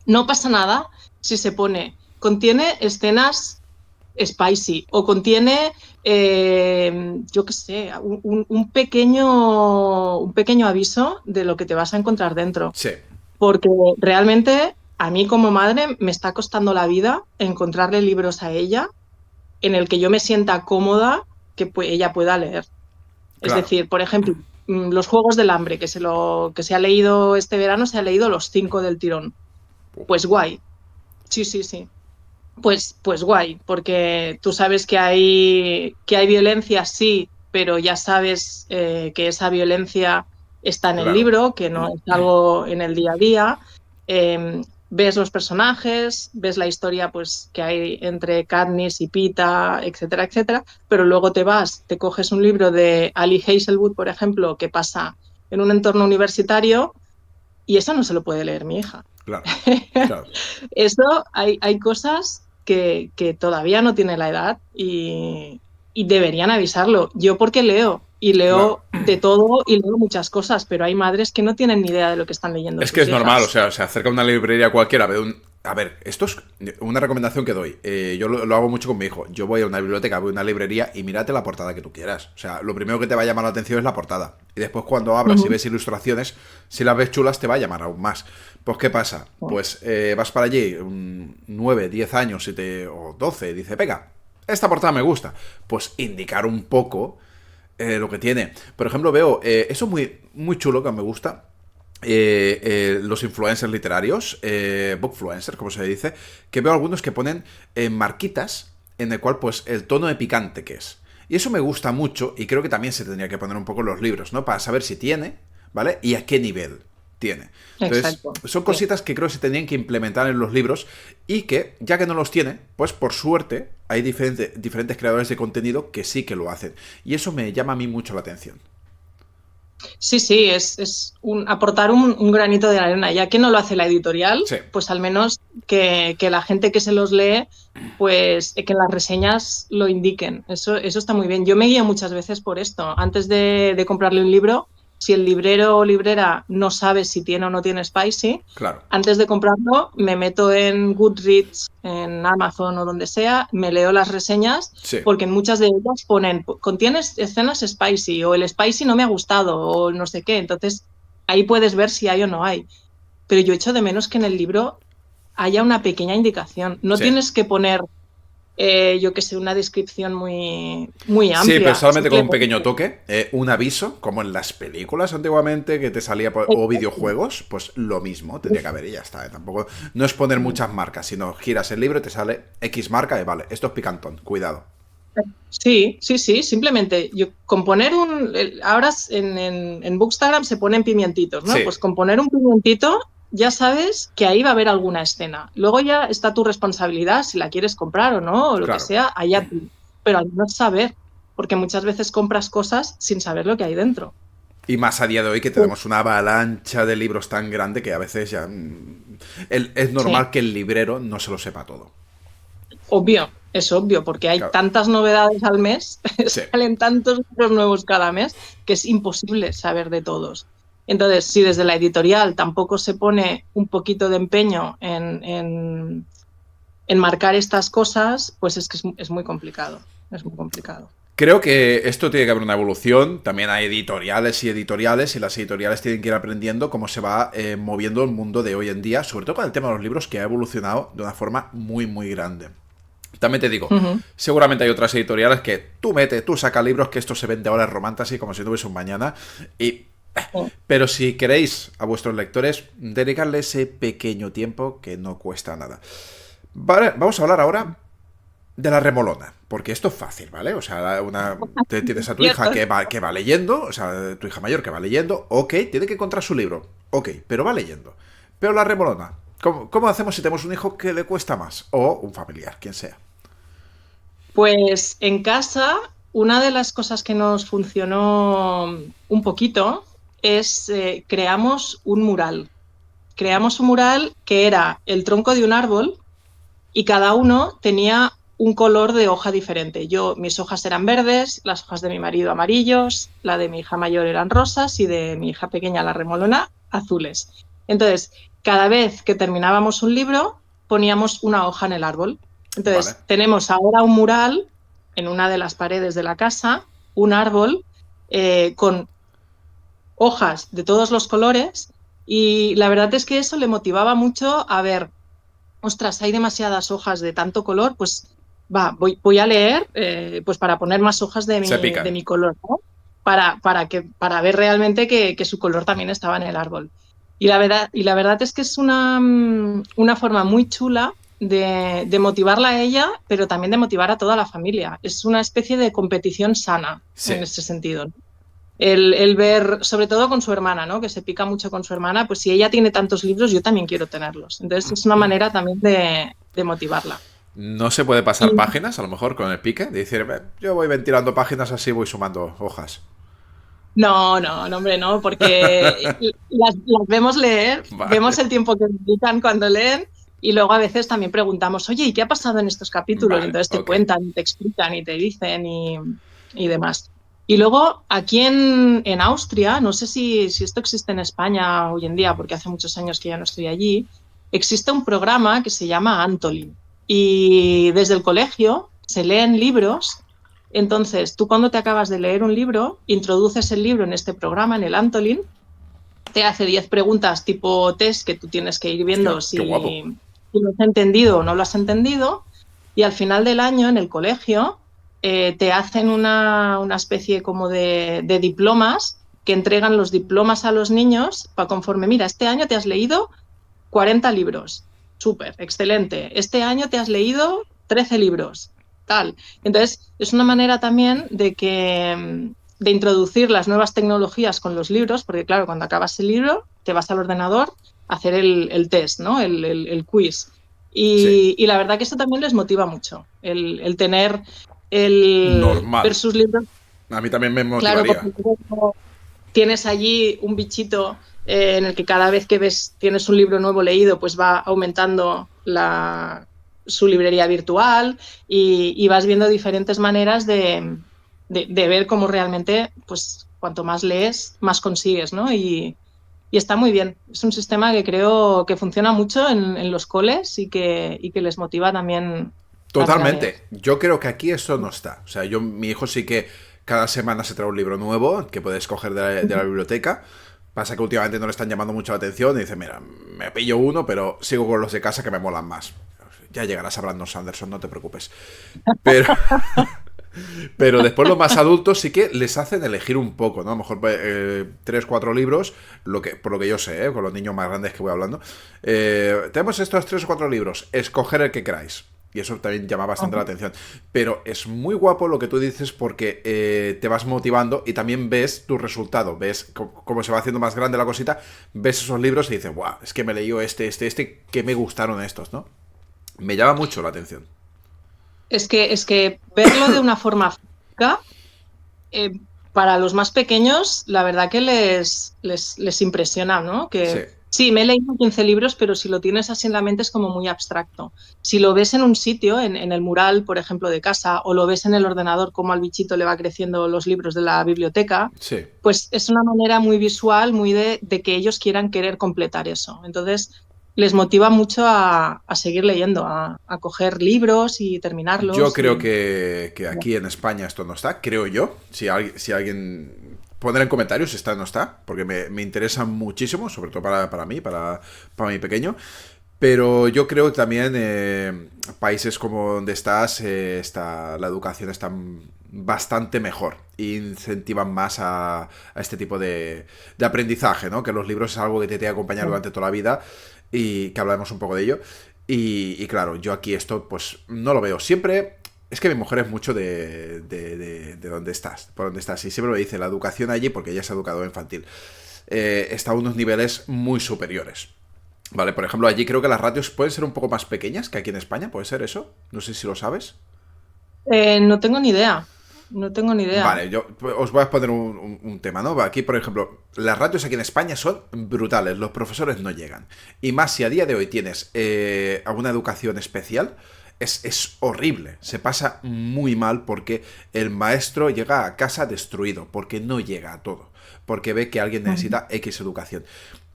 no pasa nada si se contiene escenas spicy o contiene, yo qué sé, un pequeño aviso de lo que te vas a encontrar dentro. Sí. Porque realmente a mí como madre me está costando la vida encontrarle libros a ella en el que yo me sienta cómoda que ella pueda leer. Es Claro. decir, por ejemplo, los Juegos del Hambre, que se ha leído este verano, se ha leído los 5 del tirón. Pues guay. Sí, sí, sí. Pues guay, porque tú sabes que hay violencia, sí, pero ya sabes que esa violencia está en el Claro. libro, que no es algo en el día a día. Ves los personajes, ves la historia pues, que hay entre Katniss y Pita, etcétera, etcétera, pero luego te coges un libro de Ali Hazelwood, por ejemplo, que pasa en un entorno universitario y eso no se lo puede leer mi hija. Claro. Claro. Eso hay cosas que todavía no tiene la edad y deberían avisarlo. Yo porque leo y leo Claro. de todo y leo muchas cosas, pero hay madres que no tienen ni idea de lo que están leyendo Es sus que es hijas. normal, o sea, se acerca a una librería cualquiera, ve un... A ver, esto es una recomendación que doy. Yo lo hago mucho con mi hijo. Yo voy a una biblioteca, voy a una librería y mírate la portada que tú quieras. O sea, lo primero que te va a llamar la atención es la portada. Y después cuando abras y ves ilustraciones, si las ves chulas te va a llamar aún más. Pues ¿qué pasa? Pues vas para allí, 9, 10 años o 12, dice, venga, esta portada me gusta. Pues indicar un poco lo que tiene. Por ejemplo, veo, eso es muy, muy chulo que me gusta. Los influencers literarios, bookfluencers, como se dice, que veo algunos que ponen marquitas en el cual, pues, el tono de picante que es. Y eso me gusta mucho y creo que también se tendría que poner un poco en los libros, ¿no? Para saber si tiene, ¿vale? Y a qué nivel. tiene. Entonces, Exacto. son cositas que creo que se tenían que implementar en los libros y que, ya que no los tiene, pues por suerte hay diferentes creadores de contenido que sí que lo hacen. Y eso me llama a mí mucho la atención. Sí, sí, es aportar un granito de arena. Ya que no lo hace la editorial, Sí, pues al menos que la gente que se los lee, pues que en las reseñas lo indiquen. Eso está muy bien. Yo me guío muchas veces por esto. Antes de comprarle un libro, si el librero o librera no sabe si tiene o no tiene spicy, claro. antes de comprarlo me meto en Goodreads, en Amazon o donde sea, me leo las reseñas Sí. porque en muchas de ellas ponen, ¿contienes escenas spicy? O el spicy no me ha gustado, o no sé qué. Entonces, ahí puedes ver si hay o no hay. Pero yo echo de menos que en el libro haya una pequeña indicación. No Sí. tienes que poner, yo que sé, una descripción muy Sí, pero amplia. solamente con un Simplemente, pequeño toque, un aviso, como en las películas antiguamente que te salía, o videojuegos, pues lo mismo tendría que haber y ya está. Tampoco, no es poner muchas marcas, sino giras el libro y te sale X marca y vale, esto es picantón, cuidado. sí, sí, sí, simplemente yo componer ahora en Bookstagram se ponen pimientitos, ¿no? Sí, Pues componer un pimientito, ya sabes que ahí va a haber alguna escena. Luego ya está tu responsabilidad si la quieres comprar o no, o lo que claro. sea, allá tú. Pero al menos saber, porque muchas veces compras cosas sin saber lo que hay dentro. Y más a día de hoy que tenemos una avalancha de libros tan grande que a veces ya... es Sí, normal que el librero no se lo sepa todo. obvio, es obvio, porque hay Claro. tantas novedades al mes, Sí. salen tantos libros nuevos cada mes, que es imposible saber de todos. Entonces, si desde la editorial tampoco se pone un poquito de empeño en marcar estas cosas, pues es que es muy complicado. Es muy complicado. Creo que esto tiene que haber una evolución. También hay editoriales y las editoriales tienen que ir aprendiendo cómo se va moviendo el mundo de hoy en día, sobre todo con el tema de los libros, que ha evolucionado de una forma muy, muy grande. También te digo, Ujú. seguramente hay otras editoriales que tú saca libros, que esto se vende ahora en Romantasy como si no hubiese un mañana. Y, pero si queréis a vuestros lectores, dedicarle ese pequeño tiempo que no cuesta nada. Vale, vamos a hablar ahora de la remolona, porque esto es fácil, ¿vale? O sea, te tienes a tu hija Cierto. que va leyendo, o sea, tu hija mayor que va leyendo, ok, tiene que encontrar su libro, ok, pero va leyendo. Pero la remolona, ¿cómo hacemos si tenemos un hijo que le cuesta más? O un familiar, quien sea. Pues en casa, una de las cosas que nos funcionó un poquito es creamos un mural. Creamos un mural que era el tronco de un árbol y cada uno tenía un color de hoja diferente. Mis hojas eran verdes, las hojas de mi marido amarillos, la de mi hija mayor eran rosas y de mi hija pequeña, la remolona, azules. Entonces, cada vez que terminábamos un libro, poníamos una hoja en el árbol. Vale. Entonces, tenemos ahora un mural en una de las paredes de la casa, un árbol con hojas de todos los colores y la verdad es que eso le motivaba mucho a ver, ostras, hay demasiadas hojas de tanto color, pues voy a leer pues para poner más hojas Se de pican. mi color, ¿no? Para ver realmente que su color también estaba en el árbol. Y la verdad es que es una forma muy chula de motivarla a ella, pero también de motivar a toda la familia. Es una especie de competición sana Sí. en ese sentido, ¿no? El ver, sobre todo con su hermana, ¿no? Que se pica mucho con su hermana, pues si ella tiene tantos libros, yo también quiero tenerlos. Entonces es una manera también de motivarla. No se puede pasar Y páginas, a lo mejor, con el pique, de decir, yo voy ventilando páginas así, voy sumando hojas. no, hombre, no, porque las vemos leer, vemos Vale, el tiempo que dedican cuando leen y luego a veces también preguntamos, oye, ¿y qué ha pasado en estos capítulos? Y vale, entonces te ok. cuentan, te explican y te dicen y demás. Y luego aquí en Austria, no sé si esto existe en España hoy en día, porque hace muchos años que ya no estoy allí, existe un programa que se llama Antolin. Y desde el colegio se leen libros. Entonces, tú cuando te acabas de leer un libro, introduces el libro en este programa, en el Antolin, te hace 10 preguntas tipo test que tú tienes que ir Hostia, viendo qué guapo. si lo has entendido o no lo has entendido. Y al final del año, en el colegio, te hacen una especie como de diplomas que entregan los diplomas a los niños para conforme, mira, este año te has leído 40 libros. Súper, excelente. Este año te has leído 13 libros. Tal. Entonces, es una manera también de introducir las nuevas tecnologías con los libros, porque claro, cuando acabas el libro te vas al ordenador a hacer el test, ¿no? El quiz. Sí. Y la verdad que esto también les motiva mucho, el tener, el ver Normal. sus libros. A mí también me Claro, motivaría. porque luego tienes allí un bichito en el que cada vez que tienes un libro nuevo leído, pues va aumentando su librería virtual y vas viendo diferentes maneras de ver cómo realmente, pues cuanto más lees, más consigues, ¿no? Y está muy bien. Es un sistema que creo que funciona mucho en los coles y que les motiva también a leer. Totalmente. Yo creo que aquí esto no está. O sea, mi hijo sí que cada semana se trae un libro nuevo que puedes coger de la biblioteca. Pasa que últimamente no le están llamando mucho la atención y dice, mira, me pillo uno, pero sigo con los de casa que me molan más. Ya llegarás a Brandon Sanderson, no te preocupes. Pero, pero después los más adultos sí que les hacen elegir un poco, ¿no? A lo mejor 3 o 4 libros, por lo que yo sé, con los niños más grandes que voy hablando. Tenemos estos 3 o 4 libros, escoger el que queráis. Y eso también llama bastante la atención. Pero es muy guapo lo que tú dices porque te vas motivando y también ves tu resultado. Ves cómo se va haciendo más grande la cosita. Ves esos libros y dices, guau, es que me leí que me gustaron estos, ¿no? Me llama mucho la atención. Es que verlo de una forma física, eh, para los más pequeños, la verdad que les impresiona, ¿no? Sí. Que sí, me he leído 15 libros, pero si lo tienes así en la mente es como muy abstracto. Si lo ves en un sitio, en el mural, por ejemplo, de casa, o lo ves en el ordenador, cómo al bichito le va creciendo los libros de la biblioteca, Sí. pues es una manera muy visual, muy de que ellos quieran querer completar eso. Entonces, les motiva mucho a seguir leyendo, a coger libros y Yo terminarlos. creo que aquí en España esto no está, creo yo. Si alguien pondrá en comentarios si está o no está, porque me interesa muchísimo, sobre todo para mí, para mi pequeño. Pero yo creo que también países como donde estás, la educación está bastante mejor. Incentivan más a este tipo de aprendizaje, ¿no? Que los libros es algo que te tiene que acompañar durante toda la vida y que hablaremos un poco de ello. Y claro, yo aquí esto pues no lo veo. Siempre es que mi mujer es mucho de dónde estás, por dónde estás. Y siempre me dice, la educación allí, porque ella es educadora infantil, está a unos niveles muy superiores. Vale, por ejemplo, allí creo que las ratios pueden ser un poco más pequeñas que aquí en España, ¿puede ser eso? No sé si lo sabes. No tengo ni idea, no tengo ni idea. Vale, yo os voy a poner un tema, ¿no? Aquí, por ejemplo, las ratios aquí en España son brutales, los profesores no llegan. Y más si a día de hoy tienes alguna educación especial, es horrible. Se pasa muy mal porque el maestro llega a casa destruido, porque no llega a todo, porque ve que alguien necesita X educación.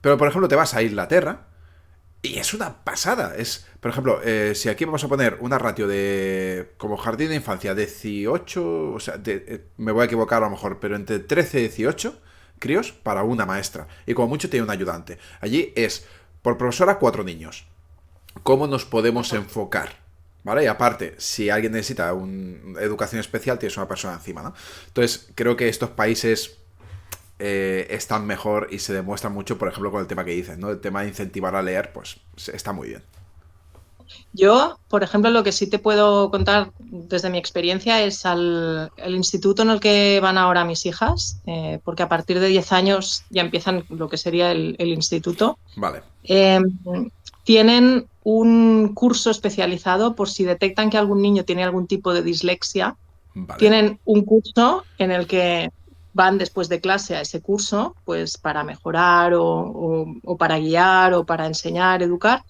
Pero, por ejemplo, te vas a Inglaterra y es una pasada. Por ejemplo, si aquí vamos a poner una ratio de como jardín de infancia 18, o sea, me voy a equivocar a lo mejor, pero entre 13 y 18 críos para una maestra. Y como mucho tiene un ayudante. Allí es, por profesora, 4 niños. ¿Cómo nos podemos enfocar? ¿Vale? Y aparte, si alguien necesita una educación especial, tienes una persona encima, ¿no? Entonces, creo que estos países están mejor y se demuestra mucho, por ejemplo, con el tema que dices, ¿no? El tema de incentivar a leer, pues está muy bien. Yo, por ejemplo, lo que sí te puedo contar desde mi experiencia es el instituto en el que van ahora mis hijas, porque a partir de 10 años ya empiezan lo que sería el instituto. Vale, Eh, Tienen un curso especializado por si detectan que algún niño tiene algún tipo de dislexia. vale, Tienen un curso en el que van después de clase a ese curso, pues para mejorar o para guiar o para enseñar, educar.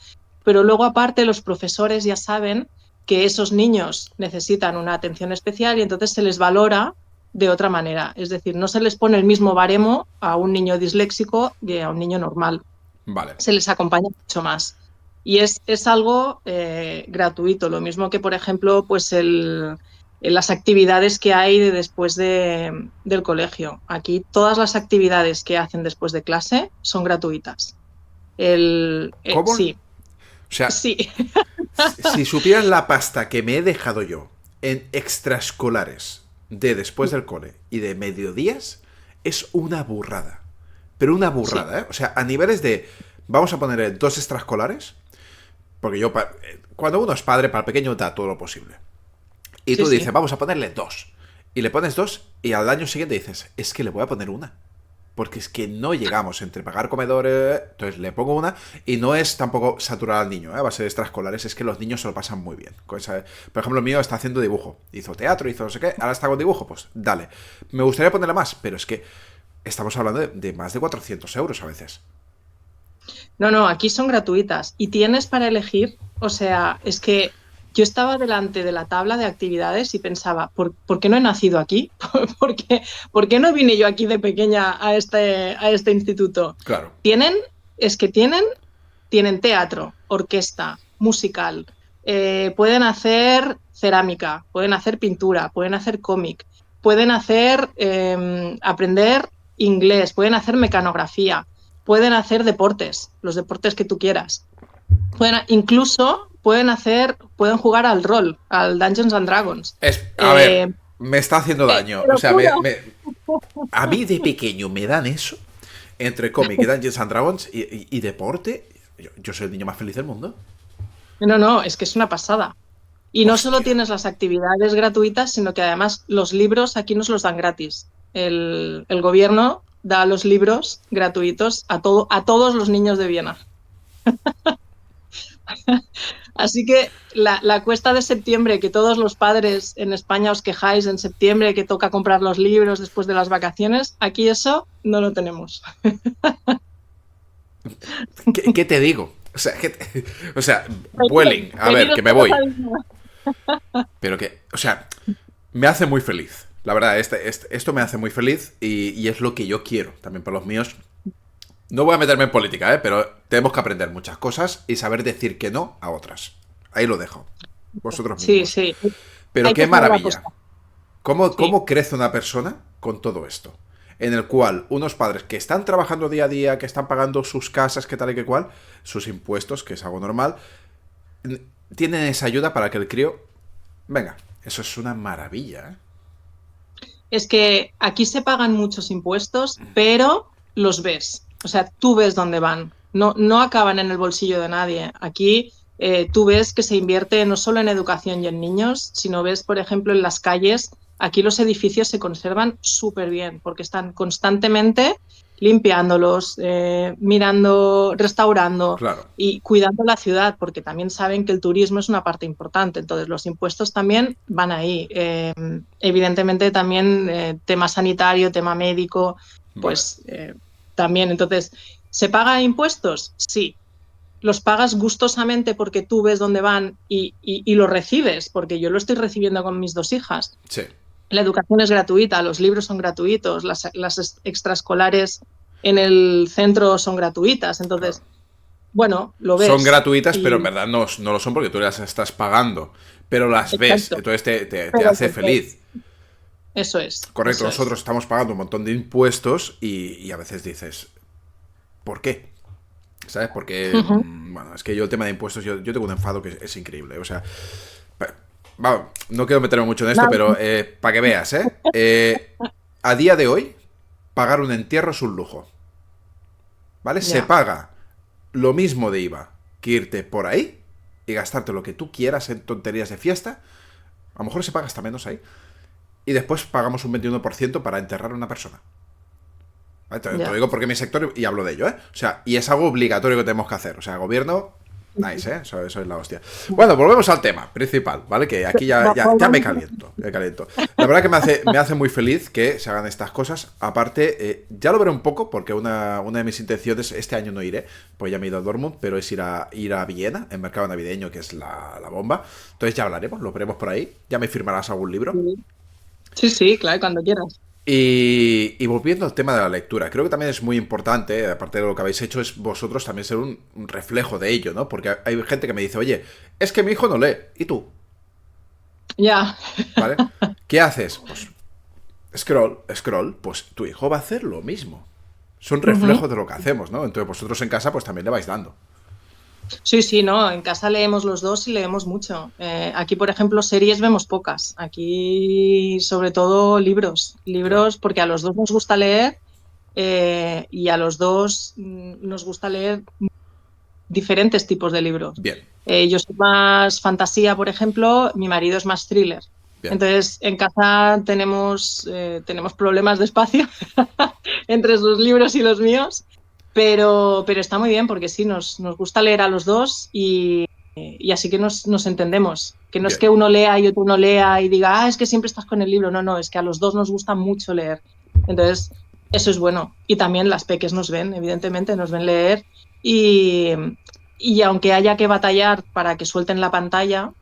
Pero luego aparte los profesores ya saben que esos niños necesitan una atención especial y entonces se les valora de otra manera. Es decir, no se les pone el mismo baremo a un niño disléxico que a un niño normal. vale. Se les acompaña mucho más. Y es algo gratuito, lo mismo que, por ejemplo, pues las actividades que hay después del colegio. Aquí todas las actividades que hacen después de clase son gratuitas. ¿Cómo? O Sí, sea, sí. si supieras la pasta que me he dejado yo en extraescolares de después del cole y de mediodías, es una burrada. Pero una Sí, burrada, ¿eh? O sea, a niveles de... Vamos a poner 2 extraescolares, porque cuando uno es padre, para el pequeño da todo lo posible. Y sí, tú dices, sí. vamos a ponerle 2. y le pones 2 y al año siguiente dices, es que le voy a poner una. Porque es que no llegamos entre pagar comedores, entonces le pongo una y no es tampoco saturar al niño, a base de extraescolares, es que los niños se lo pasan muy bien. Por ejemplo, el mío está haciendo dibujo, hizo teatro, hizo no sé qué, ahora está con dibujo, pues dale. Me gustaría ponerle más, pero es que estamos hablando de más de 400 euros a veces. No, aquí son gratuitas y tienes para elegir, o sea, es que yo estaba delante de la tabla de actividades y pensaba, ¿por qué no he nacido aquí? ¿Por qué no vine yo aquí de pequeña a este instituto? Claro. Tienen teatro, orquesta, musical, pueden hacer cerámica, pueden hacer pintura, pueden hacer cómic, pueden hacer aprender inglés, pueden hacer mecanografía, pueden hacer deportes, los deportes que tú quieras. Incluso pueden jugar al rol, al Dungeons and Dragons. A ver, me está haciendo daño. O sea, a mí de pequeño me dan eso, entre cómic y Dungeons and Dragons y deporte. Yo soy el niño más feliz del mundo. No, es que es una pasada. Y no solo tienes las actividades gratuitas, sino que además los libros aquí nos los dan gratis. El gobierno da los libros gratuitos a todos los niños de Viena. Así que la cuesta de septiembre, que todos los padres en España os quejáis en septiembre, que toca comprar los libros después de las vacaciones, aquí eso no lo tenemos. ¿Qué te digo? O sea, Vueling, a ver, que me voy. Pero que, o sea, me hace muy feliz. La verdad, esto me hace muy feliz y es lo que yo quiero también para los míos. No voy a meterme en política, pero tenemos que aprender muchas cosas y saber decir que no a otras. Ahí lo dejo. Vosotros mismos. Sí. Pero qué maravilla. ¿Cómo crece una persona con todo esto? En el cual unos padres que están trabajando día a día, que están pagando sus casas, que tal y que cual, sus impuestos, que es algo normal, tienen esa ayuda para que el crío... Venga, eso es una maravilla, ¿eh? Es que aquí se pagan muchos impuestos, pero los ves. O sea, tú ves dónde van. No acaban en el bolsillo de nadie. Aquí tú ves que se invierte no solo en educación y en niños, sino ves, por ejemplo, en las calles. Aquí los edificios se conservan súper bien porque están constantemente limpiándolos, mirando, restaurando, claro, y cuidando la ciudad, porque también saben que el turismo es una parte importante. Entonces, los impuestos también van ahí. Evidentemente, también tema sanitario, tema médico, pues también. Entonces, ¿se pagan impuestos? Sí. ¿Los pagas gustosamente porque tú ves dónde van y lo recibes? Porque yo lo estoy recibiendo con mis 2 hijas. Sí. La educación es gratuita, los libros son gratuitos, las extraescolares en el centro son gratuitas. Entonces, claro, bueno, lo ves. Son gratuitas, pero en verdad no lo son porque tú las estás pagando. Pero las Exacto. ves, entonces te hace feliz. Eso es. Correcto, eso nosotros estamos pagando un montón de impuestos y a veces dices, ¿por qué? ¿Sabes? Porque, bueno, es que yo el tema de impuestos, yo tengo un enfado que es increíble. O sea, vamos, no quiero meterme mucho en esto, pero para que veas, a día de hoy, pagar un entierro es un lujo. ¿Vale? Se paga lo mismo de IVA que irte por ahí y gastarte lo que tú quieras en tonterías de fiesta. A lo mejor se paga hasta menos ahí. Y después pagamos un 21% para enterrar a una persona. ¿Vale? Te lo digo porque mi sector, y hablo de ello, O sea, y es algo obligatorio que tenemos que hacer. O sea, gobierno, nice, Eso es la hostia. Bueno, volvemos al tema principal, ¿vale? Que aquí ya me caliento. La verdad que me hace muy feliz que se hagan estas cosas. Aparte, ya lo veré un poco, porque una de mis intenciones, este año no iré, pues ya me he ido a Dortmund, pero es ir a Viena, el mercado navideño, que es la bomba. Entonces ya hablaremos, lo veremos por ahí. Ya me firmarás algún libro. Sí, claro, cuando quieras. Y volviendo al tema de la lectura, creo que también es muy importante, aparte de lo que habéis hecho, es vosotros también ser un reflejo de ello, ¿no? Porque hay gente que me dice, oye, es que mi hijo no lee, ¿y tú? Ya. ¿Vale? ¿Qué haces? Pues scroll, pues tu hijo va a hacer lo mismo. Son reflejos de lo que hacemos, ¿no? Entonces vosotros en casa pues también le vais dando. Sí, no, en casa leemos los dos y leemos mucho. Aquí, por ejemplo, series vemos pocas. Aquí, sobre todo, libros, porque a los dos nos gusta leer y a los dos nos gusta leer diferentes tipos de libros. Bien. Yo soy más fantasía, por ejemplo, mi marido es más thriller. Bien. Entonces, en casa tenemos problemas de espacio entre sus libros y los míos, pero está muy bien porque sí, nos gusta leer a los dos y así que nos entendemos. Que no es Bien. que uno lea y otro no lea y diga, es que siempre estás con el libro. No, no, es que a los dos nos gusta mucho leer. Entonces, eso es bueno. Y también las peques nos ven, evidentemente, nos ven leer y, y aunque haya que batallar para que suelten la pantalla,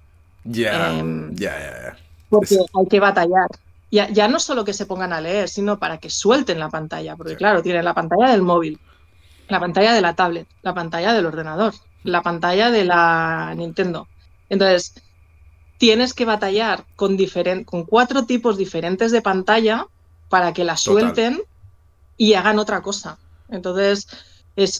Ya, eh, ya, ya, ya. porque Es- hay que batallar. Ya no solo que se pongan a leer, sino para que suelten la pantalla, porque sí, claro, tienen la pantalla del móvil, la pantalla de la tablet, la pantalla del ordenador, la pantalla de la Nintendo. Entonces, tienes que batallar con 4 tipos diferentes de pantalla para que la total. suelten y hagan otra cosa. Entonces,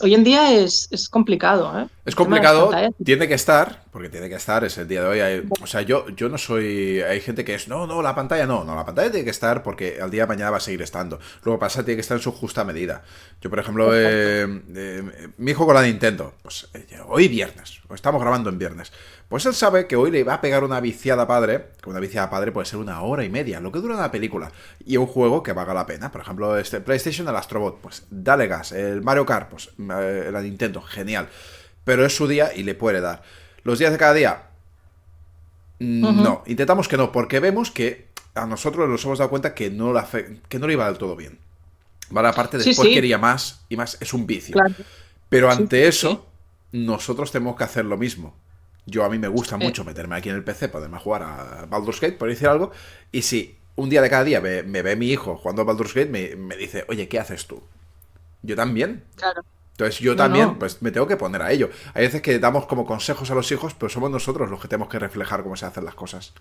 hoy en día es complicado, ¿eh? Es El tema de las complicado, pantallas. tiene que estar, porque tiene que estar, es el día de hoy. O sea, yo no soy. Hay gente que es, no, la pantalla no, la pantalla tiene que estar porque al día de mañana va a seguir estando. Luego pasa, tiene que estar en su justa medida. Yo, por ejemplo, Exacto. mi hijo con la Nintendo, pues hoy viernes, o estamos grabando en viernes, pues él sabe que hoy le va a pegar una viciada padre, que una viciada padre puede ser 1 hora y media, lo que dura una película, y un juego que valga la pena. Por ejemplo, este PlayStation, el Astrobot, pues dale gas. El Mario Kart, pues la Nintendo, genial, pero es su día y le puede dar. Los días de cada día, Ujú. no. Intentamos que no, porque vemos que a nosotros nos hemos dado cuenta que no le iba del todo bien. Vale, aparte Sí, después sí, quería más y más, es un vicio. claro. Pero Sí, ante sí, eso, nosotros tenemos que hacer lo mismo. A mí me gusta sí. mucho meterme aquí en el PC, poderme jugar a Baldur's Gate, por decir algo, y si un día de cada día me ve mi hijo jugando a Baldur's Gate, me dice, oye, ¿qué haces tú? Yo también. Claro. Entonces yo No, también, no. pues me tengo que poner a ello. Hay veces que damos como consejos a los hijos, pero somos nosotros los que tenemos que reflejar cómo se hacen las cosas.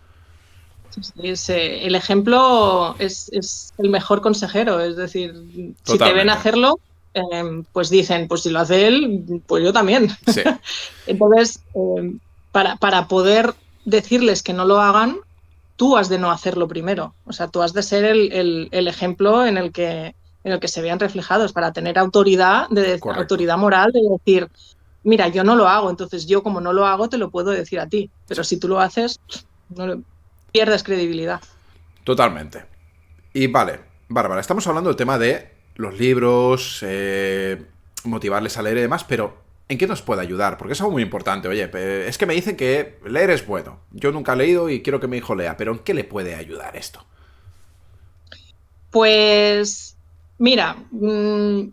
Sí, sí, el ejemplo es el mejor consejero. Es decir, si te ven Totalmente. hacerlo, pues dicen, pues si lo hace él, pues yo también. Sí, Entonces, para poder decirles que no lo hagan, tú has de no hacerlo primero. O sea, tú has de ser el ejemplo en el que se vean reflejados para tener correcto. autoridad moral de decir, mira, yo no lo hago, entonces yo como no lo hago te lo puedo decir a ti, Sí, pero si tú lo haces, pierdes credibilidad. totalmente. Y vale, Bárbara, estamos hablando del tema de los libros, motivarles a leer y demás, pero ¿en qué nos puede ayudar? Porque es algo muy importante. Oye, es que me dicen que leer es bueno. Yo nunca he leído y quiero que mi hijo lea, pero ¿en qué le puede ayudar esto? Pues mira,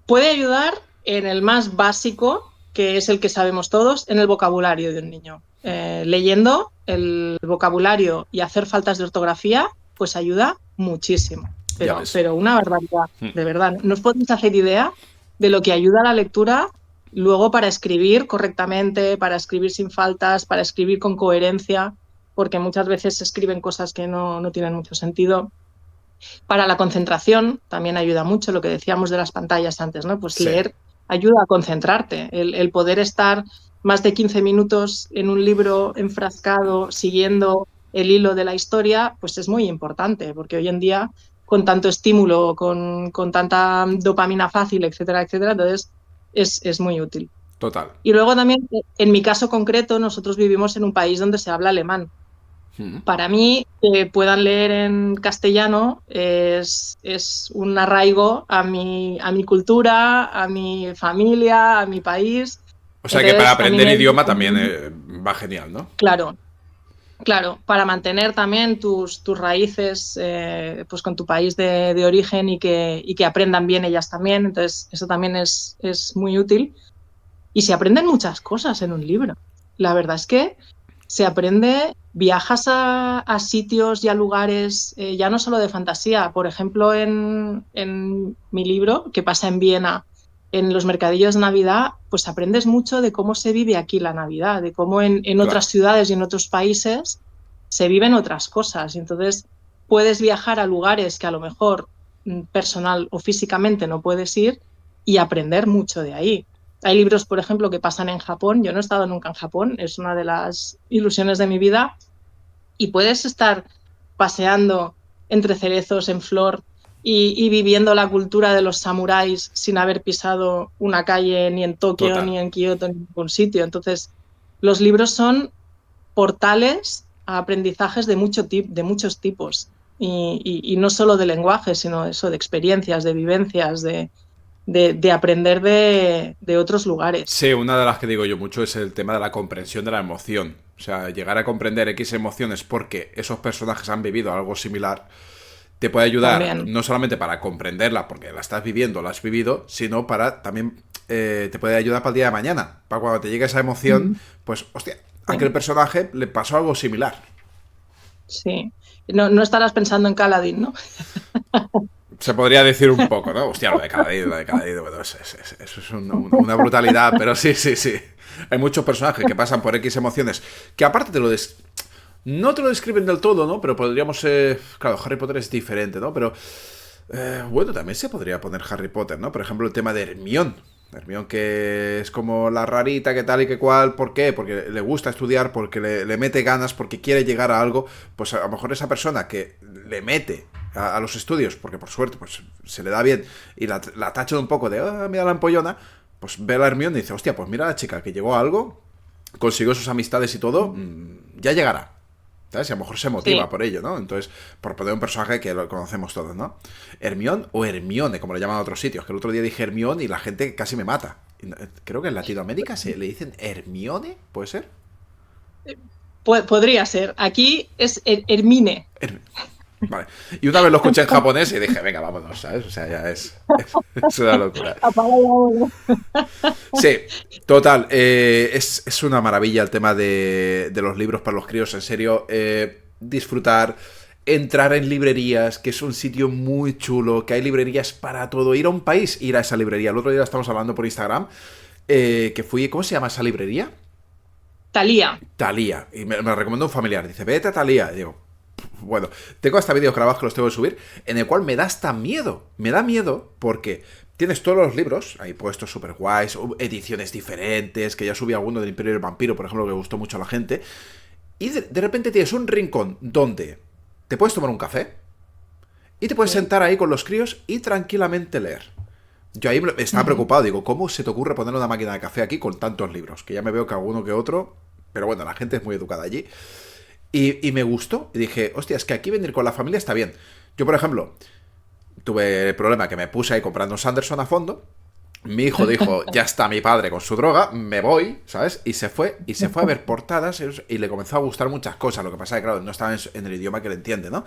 puede ayudar en el más básico, que es el que sabemos todos, en el vocabulario de un niño. Leyendo el vocabulario y hacer faltas de ortografía, pues ayuda muchísimo, Ya pero, ves. pero una barbaridad, de verdad. No os podéis hacer idea de lo que ayuda a la lectura luego para escribir correctamente, para escribir sin faltas, para escribir con coherencia, porque muchas veces se escriben cosas que no tienen mucho sentido. Para la concentración también ayuda mucho lo que decíamos de las pantallas antes, ¿no? Pues Sí, leer ayuda a concentrarte. El poder estar más de 15 minutos en un libro enfrascado, siguiendo el hilo de la historia, pues es muy importante, porque hoy en día, con tanto estímulo, con tanta dopamina fácil, etcétera, etcétera, entonces es muy útil. total. Y luego también, en mi caso concreto, nosotros vivimos en un país donde se habla alemán. Para mí, que puedan leer en castellano es un arraigo a mi cultura, a mi familia, a mi país. O sea que para Entonces, a mí aprender me ayuda idioma también también, va genial, ¿no? claro, claro, para mantener también tus raíces pues con tu país de origen y que aprendan bien ellas también. Entonces, eso también es muy útil. Y se aprenden muchas cosas en un libro. La verdad es que se aprende, viajas a sitios y a lugares, ya no solo de fantasía. Por ejemplo, en mi libro, que pasa en Viena, en los mercadillos de Navidad, pues aprendes mucho de cómo se vive aquí la Navidad, de cómo en otras Claro. ciudades y en otros países se viven otras cosas. Y entonces puedes viajar a lugares que a lo mejor personal o físicamente no puedes ir y aprender mucho de ahí. Hay libros, por ejemplo, que pasan en Japón. Yo no he estado nunca en Japón, es una de las ilusiones de mi vida. Y puedes estar paseando entre cerezos en flor y viviendo la cultura de los samuráis sin haber pisado una calle ni en Tokio, Total. ni en Kioto, ni en ningún sitio. Entonces, los libros son portales a aprendizajes de muchos tipos. Y no solo de lenguaje, sino eso, de experiencias, de vivencias, de aprender de otros lugares. Sí, una de las que digo yo mucho es el tema de la comprensión de la emoción. O sea, llegar a comprender X emociones porque esos personajes han vivido algo similar te puede ayudar También. no solamente para comprenderla porque la estás viviendo, la has vivido, sino para también te puede ayudar para el día de mañana. Para cuando te llegue esa emoción, pues, hostia, a aquel Sí, personaje le pasó algo similar. sí. No, no estarás pensando en Kaladin, ¿no? Se podría decir un poco, ¿no? Hostia, lo de cada día, bueno, eso es una brutalidad, pero sí, sí, sí. Hay muchos personajes que pasan por X emociones que aparte no te lo describen del todo, ¿no? Pero podríamos... claro, Harry Potter es diferente, ¿no? Pero... bueno, también se podría poner Harry Potter, ¿no? Por ejemplo, el tema de Hermione. Hermione que es como la rarita, que tal y que cual. ¿Por qué? Porque le gusta estudiar, porque le mete ganas, porque quiere llegar a algo. Pues a lo mejor esa persona que le mete a los estudios, porque por suerte pues se le da bien, y la tacha un poco de, mira la ampollona, pues ve a la Hermione y dice, hostia, pues mira a la chica que llegó a algo, consiguió sus amistades y todo, ya llegará. ¿Sabes? Y a lo mejor se motiva Sí. por ello, ¿no? Entonces, por poner un personaje que lo conocemos todos, ¿no? Hermione o Hermione, como le llaman a otros sitios. Que el otro día dije Hermione y la gente casi me mata. Creo que en Latinoamérica se le dicen Hermione, ¿puede ser? Podría ser. Aquí es Hermine. Her- Vale. Y una vez lo escuché en japonés y dije, venga, vámonos, ¿sabes? O sea, ya es una locura. Apaga y vámonos. Sí, total. Es una maravilla el tema de los libros para los críos. En serio, disfrutar, entrar en librerías, que es un sitio muy chulo, que hay librerías para todo. Ir a un país, ir a esa librería. El otro día estamos hablando por Instagram, que fui, ¿cómo se llama esa librería? Thalía. Thalía. Y me lo recomendó un familiar. Dice, vete a Thalía. Y digo, bueno, tengo hasta vídeos grabados que los tengo que subir, en el cual me da hasta miedo. Me da miedo porque tienes todos los libros ahí puestos super guays, ediciones diferentes, que ya subí alguno del Imperio del Vampiro, por ejemplo, que gustó mucho a la gente. Y de repente tienes un rincón donde te puedes tomar un café y te puedes Sí. sentar ahí con los críos y tranquilamente leer. Yo ahí estaba preocupado, digo, ¿cómo se te ocurre poner una máquina de café aquí con tantos libros? Que ya me veo que alguno que otro, pero bueno, la gente es muy educada allí. Y me gustó. Y dije, hostia, es que aquí venir con la familia está bien. Yo, por ejemplo, tuve el problema que me puse ahí comprando un Sanderson a fondo. Mi hijo dijo, ya está mi padre con su droga, me voy, ¿sabes? Y se fue a ver portadas y le comenzó a gustar muchas cosas. Lo que pasa es que, claro, no estaba en el idioma que le entiende, ¿no?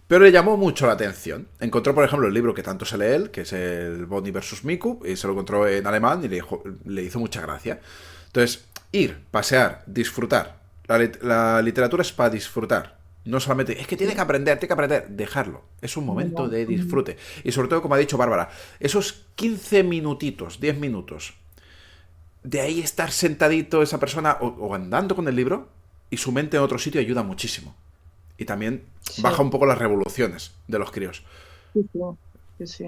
Pero le llamó mucho la atención. Encontró, por ejemplo, el libro que tanto se lee él, que es el Bonnie versus Miku, y se lo encontró en alemán y le hizo mucha gracia. Entonces, ir, pasear, disfrutar. La literatura es para disfrutar. No solamente, es que tiene que aprender, dejarlo. Es un momento de disfrute. Y sobre todo, como ha dicho Bárbara, esos 15 minutitos, 10 minutos, de ahí estar sentadito esa persona o andando con el libro y su mente en otro sitio ayuda muchísimo. Y también Sí, baja un poco las revoluciones de los críos. sí, sí, sí, sí.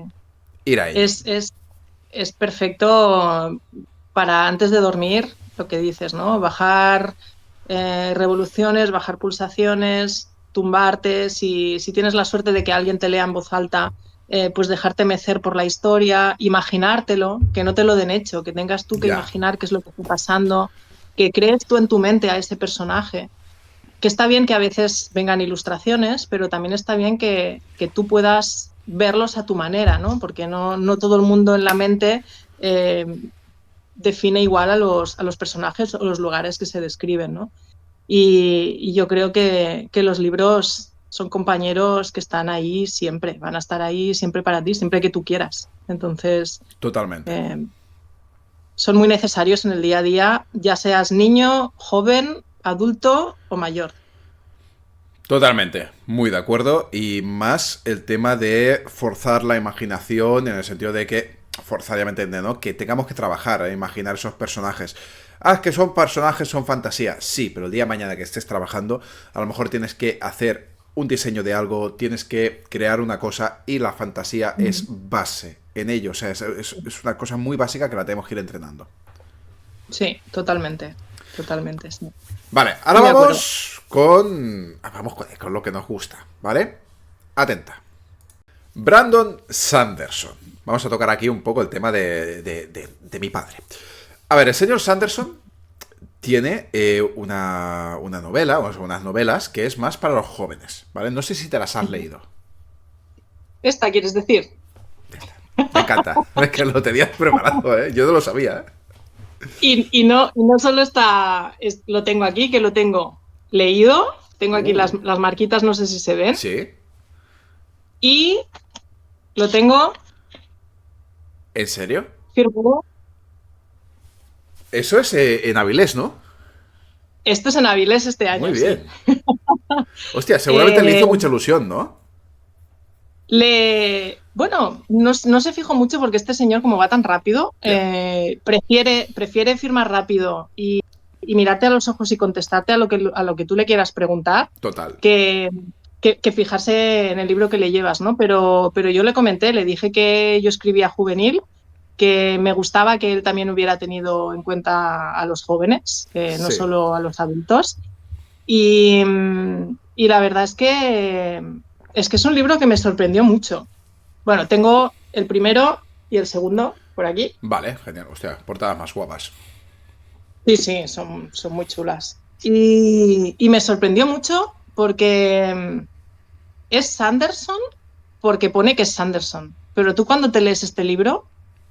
Ir a ello. Es perfecto para antes de dormir, lo que dices, ¿no? Bajar revoluciones, bajar pulsaciones, tumbarte. Si tienes la suerte de que alguien te lea en voz alta, pues dejarte mecer por la historia, imaginártelo, que no te lo den hecho, que tengas tú que Ya, imaginar qué es lo que está pasando, que crees tú en tu mente a ese personaje. Que está bien que a veces vengan ilustraciones, pero también está bien que tú puedas verlos a tu manera, ¿no? Porque no todo el mundo en la mente define igual a los personajes o los lugares que se describen, ¿no? Y yo creo que los libros son compañeros que están ahí siempre, van a estar ahí siempre para ti, siempre que tú quieras. Entonces, totalmente. eh, son muy necesarios en el día a día, ya seas niño, joven, adulto o mayor. Totalmente, muy de acuerdo. Y más el tema de forzar la imaginación en el sentido de que, forzadamente, ¿no? Que tengamos que trabajar a imaginar esos personajes. Ah, que son personajes, son fantasía. Sí, pero el día de mañana que estés trabajando, a lo mejor tienes que hacer un diseño de algo, tienes que crear una cosa y la fantasía es base en ello. O sea, es una cosa muy básica que la tenemos que ir entrenando. Sí, totalmente, totalmente, sí. Vale, ahora Estoy de acuerdo. Vamos con lo que nos gusta, ¿vale? Atenta. Brandon Sanderson. Vamos a tocar aquí un poco el tema de mi padre. A ver, el señor Sanderson tiene una novela, o sea, unas novelas, que es más para los jóvenes, ¿vale? No sé si te las has leído. ¿Esta quieres decir? Me encanta. Es que lo tenías preparado, ¿eh? Yo no lo sabía, ¿eh? Y no solo lo tengo aquí, que lo tengo leído, tengo aquí las marquitas, no sé si se ven, Sí. y lo tengo ¿En serio? firmado. Eso es en Avilés, ¿no? Esto es en Avilés este Muy año, sí. bien. Hostia, seguramente le Eh, hizo mucha ilusión, ¿no? bueno, no se fijó mucho porque este señor, como va tan rápido, Ya. prefiere firmar rápido y mirarte a los ojos y contestarte a lo que tú le quieras preguntar Total. que, que fijarse en el libro que le llevas, ¿no? Pero yo le comenté, le dije que yo escribía juvenil, que me gustaba que él también hubiera tenido en cuenta a los jóvenes, no Sí. solo a los adultos. Y la verdad es que es un libro que me sorprendió mucho. Bueno, tengo el primero y el segundo por aquí. Vale, genial. Hostia, portadas más guapas. Sí, sí, son muy chulas. Y me sorprendió mucho porque es Sanderson, porque pone que es Sanderson. Pero tú cuando te lees este libro,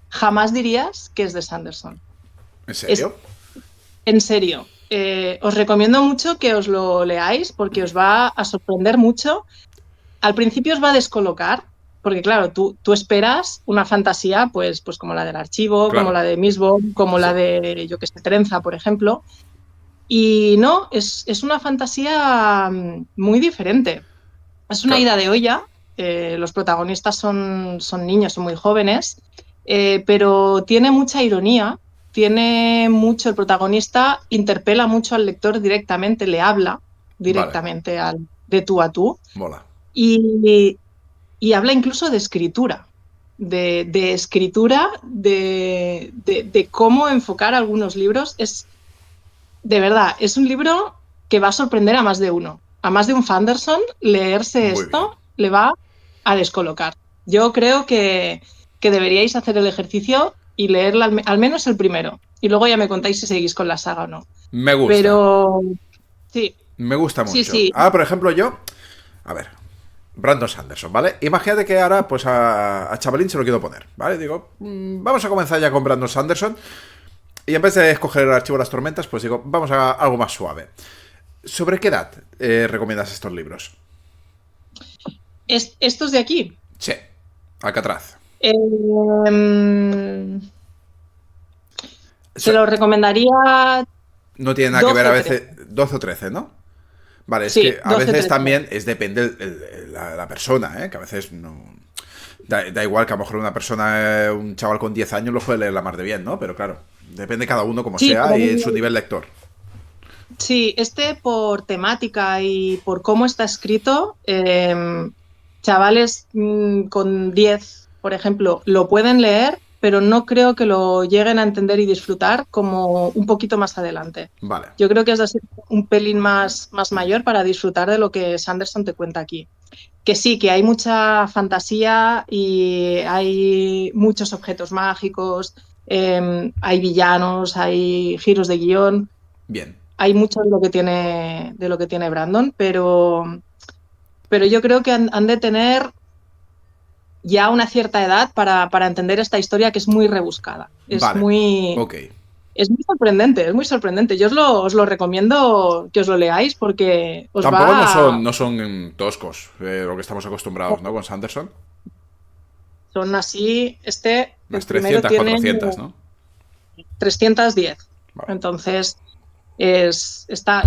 jamás dirías que es de Sanderson. ¿En Es serio? en serio. Os recomiendo mucho que os lo leáis porque os va a sorprender mucho. Al principio os va a descolocar, porque claro, tú esperas una fantasía, pues como la del archivo, como Claro. la de Mistborn, como Sí. la de, yo que sé, Trenza, por ejemplo. Y no, es una fantasía muy diferente. Es una Claro. ida de olla. Los protagonistas son niños, son muy jóvenes, pero tiene mucha ironía. Tiene mucho, el protagonista interpela mucho al lector directamente, le habla Vale. directamente de tú a tú. Mola. Y, y habla incluso de escritura, de escritura, de cómo enfocar algunos libros. De verdad, es un libro que va a sorprender a más de uno. A más de un Fanderson, leerse Muy bien. esto le va a descolocar. Yo creo que deberíais hacer el ejercicio y leerla al menos el primero. Y luego ya me contáis si seguís con la saga o no. Me gusta. Pero sí, Me gusta sí, mucho. sí. Ahora, por ejemplo, yo. A ver. Brandon Sanderson, ¿vale? Imagínate que ahora, pues a Chavalín se lo quiero poner, ¿vale? Digo, vamos a comenzar ya con Brandon Sanderson. Y en vez de escoger el archivo de las tormentas, pues digo, vamos a algo más suave. ¿Sobre qué edad recomiendas estos libros? Estos de aquí. Sí, Alcatraz. Em, O Se sea, lo recomendaría no tiene nada que ver a 12, 13. veces 12 o 13, ¿no? Vale, es que Sí, a 12, veces 13. también depende la persona, ¿eh? Que a veces no. Da igual que a lo mejor una persona, un chaval con 10 años lo puede leer la mar de bien, ¿no? Pero claro, depende cada uno como Sí, sea y su nivel lector. sí, por temática y por cómo está escrito, chavales con 10, por ejemplo, lo pueden leer, pero no creo que lo lleguen a entender y disfrutar como un poquito más adelante. Vale, Yo creo que es de ser un pelín más mayor para disfrutar de lo que Sanderson te cuenta aquí. Que sí, que hay mucha fantasía y hay muchos objetos mágicos, hay villanos, hay giros de guión, bien. hay mucho de lo que tiene Brandon, pero yo creo que han de tener ya una cierta edad para entender esta historia que es muy rebuscada. Es Vale, muy, ok. es muy sorprendente, es muy sorprendente. Yo os lo recomiendo que os lo leáis porque os Tampoco no va a... son, no son toscos, lo que estamos acostumbrados, ¿no? Con Sanderson. Son así, el Unas primero 300, tiene 400, ¿no? 310. Vale. Entonces,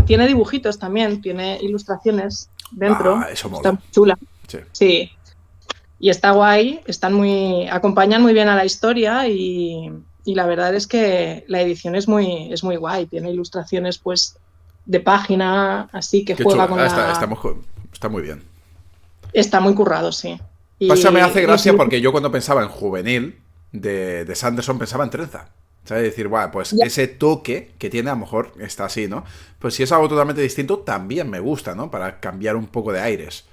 tiene dibujitos también, tiene ilustraciones Ah, dentro, eso está mola. muy chula. Sí. Sí, y está guay, acompañan muy bien a la historia y la verdad es que la edición es muy guay, tiene ilustraciones pues de página, así que Qué juega chula. con Está muy bien. Está muy currado, sí. Pasa, me hace Y los gracia dibujos, porque yo cuando pensaba en juvenil de Sanderson pensaba en trenza. ¿Sabes? Decir, bueno, pues ya, ese toque que tiene a lo mejor está así, ¿no? Pues si es algo totalmente distinto, también me gusta, ¿no? Para cambiar un poco de aires.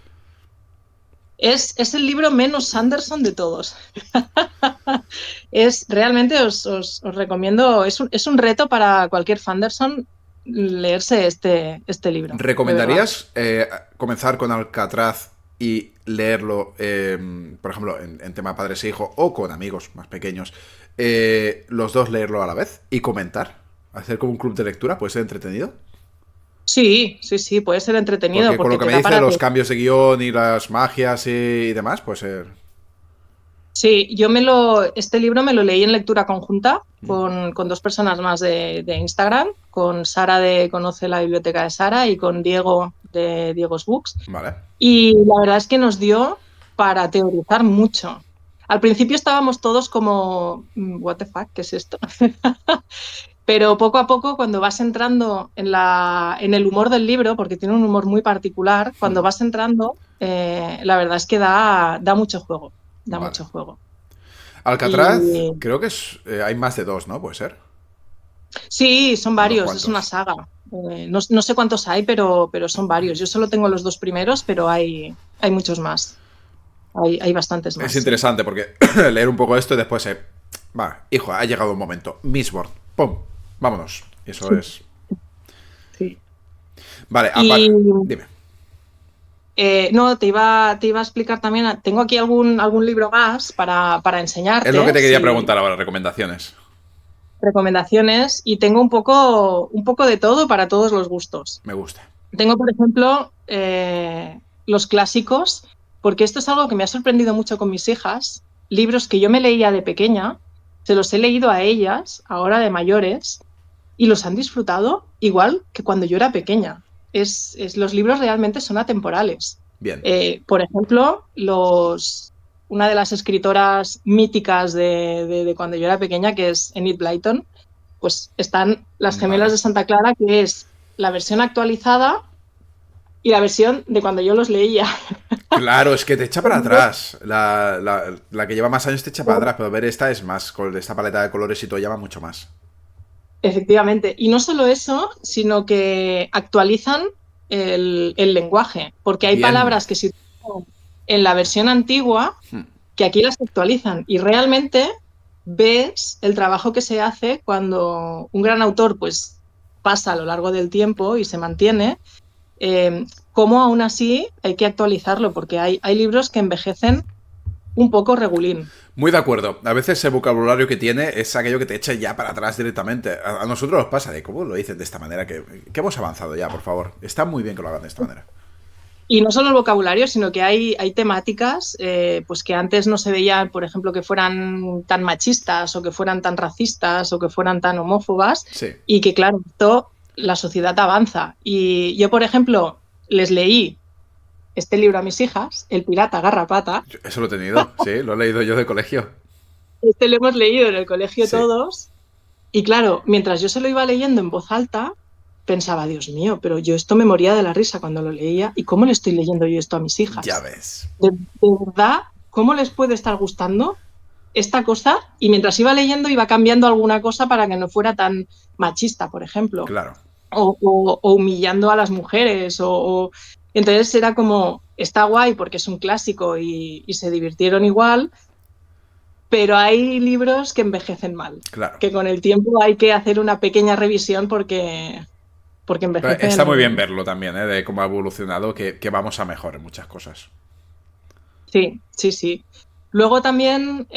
es el libro menos Sanderson de todos. Realmente os recomiendo, es un reto para cualquier Fanderson leerse este libro, de verdad. ¿Recomendarías comenzar con Alcatraz y leerlo, por ejemplo, en tema padres e hijos o con amigos más pequeños, los dos leerlo a la vez y comentar? Hacer como un club de lectura, puede ser entretenido. Sí, sí, sí, puede ser entretenido Porque con lo porque que te me da dice para... los cambios de guión y las magias y demás, puede ser. Sí, este libro me lo leí en lectura conjunta con dos personas más de Instagram, con Sara de Conoce la Biblioteca de Sara y con Diego de Diego's Books. Vale. Y la verdad es que nos dio para teorizar mucho. Al principio estábamos todos como, what the fuck, ¿qué es esto? Pero poco a poco, cuando vas entrando en el humor del libro, porque tiene un humor muy particular, cuando vas entrando, la verdad es que da mucho juego, da Vale. mucho juego. Alcatraz, Y creo que hay más de dos, ¿no? Puede ser. sí, son Unos varios, es una cuantos. saga. No sé cuántos hay, pero son varios. Yo solo tengo los dos primeros, pero hay muchos más. Hay bastantes Es más, sí. interesante porque leer un poco esto y después, va, hijo, ha llegado un momento. Mistborn, ¡pum! Vámonos. Y eso Sí, es. sí. Vale, Y aparte. Dime. no, te iba a explicar también, tengo aquí algún libro más para Es lo que enseñarte, te quería si preguntar ahora, recomendaciones. recomendaciones, y tengo un poco de todo para todos los gustos. Me gusta. Tengo, por ejemplo, los clásicos, porque esto es algo que me ha sorprendido mucho con mis hijas, libros que yo me leía de pequeña, se los he leído a ellas, ahora de mayores, y los han disfrutado igual que cuando yo era pequeña. Los libros realmente son atemporales. Bien. Por ejemplo, una de las escritoras míticas de cuando yo era pequeña, que es Enid Blyton, pues están Las Gemelas Vale. de Santa Clara, que es la versión actualizada y la versión de cuando yo los leía. Claro, es que te echa para atrás. La que lleva más años te echa para atrás, pero ver esta es más, con esta paleta de colores y todo llama mucho más. Efectivamente. Y no solo eso, sino que actualizan el lenguaje, porque hay Bien. palabras que se utilizan en la versión antigua que aquí las actualizan y realmente ves el trabajo que se hace cuando un gran autor pues pasa a lo largo del tiempo y se mantiene, cómo aún así hay que actualizarlo, porque hay libros que envejecen un poco regulín. Muy de acuerdo. A veces el vocabulario que tiene es aquello que te echa ya para atrás directamente. A nosotros nos pasa de cómo lo dicen de esta manera, que hemos avanzado ya, por favor. Está muy bien que lo hagan de esta manera. Y no solo el vocabulario, sino que hay temáticas pues que antes no se veían, por ejemplo, que fueran tan machistas o que fueran tan racistas o que fueran tan homófobas Sí, y que, claro, esto, la sociedad avanza. Y yo, por ejemplo, les leí este libro a mis hijas, El pirata Garrapata. eso lo he tenido, sí, lo he leído yo de colegio. Este lo hemos leído en el colegio Sí, todos. Y claro, mientras yo se lo iba leyendo en voz alta, pensaba, Dios mío, pero yo esto me moría de la risa cuando lo leía. ¿Y cómo le estoy leyendo yo esto a mis ya hijas? ves. De verdad, ¿cómo les puede estar gustando esta cosa? Y mientras iba leyendo, iba cambiando alguna cosa para que no fuera tan machista, por ejemplo, Claro. o humillando a las mujeres. Entonces era como, está guay porque es un clásico y se divirtieron igual, pero hay libros que envejecen mal, Claro. que con el tiempo hay que hacer una pequeña revisión porque Pero está muy bien envejecen. verlo también, ¿eh? De cómo ha evolucionado, que vamos a mejor en muchas cosas. Sí, sí, sí. Luego también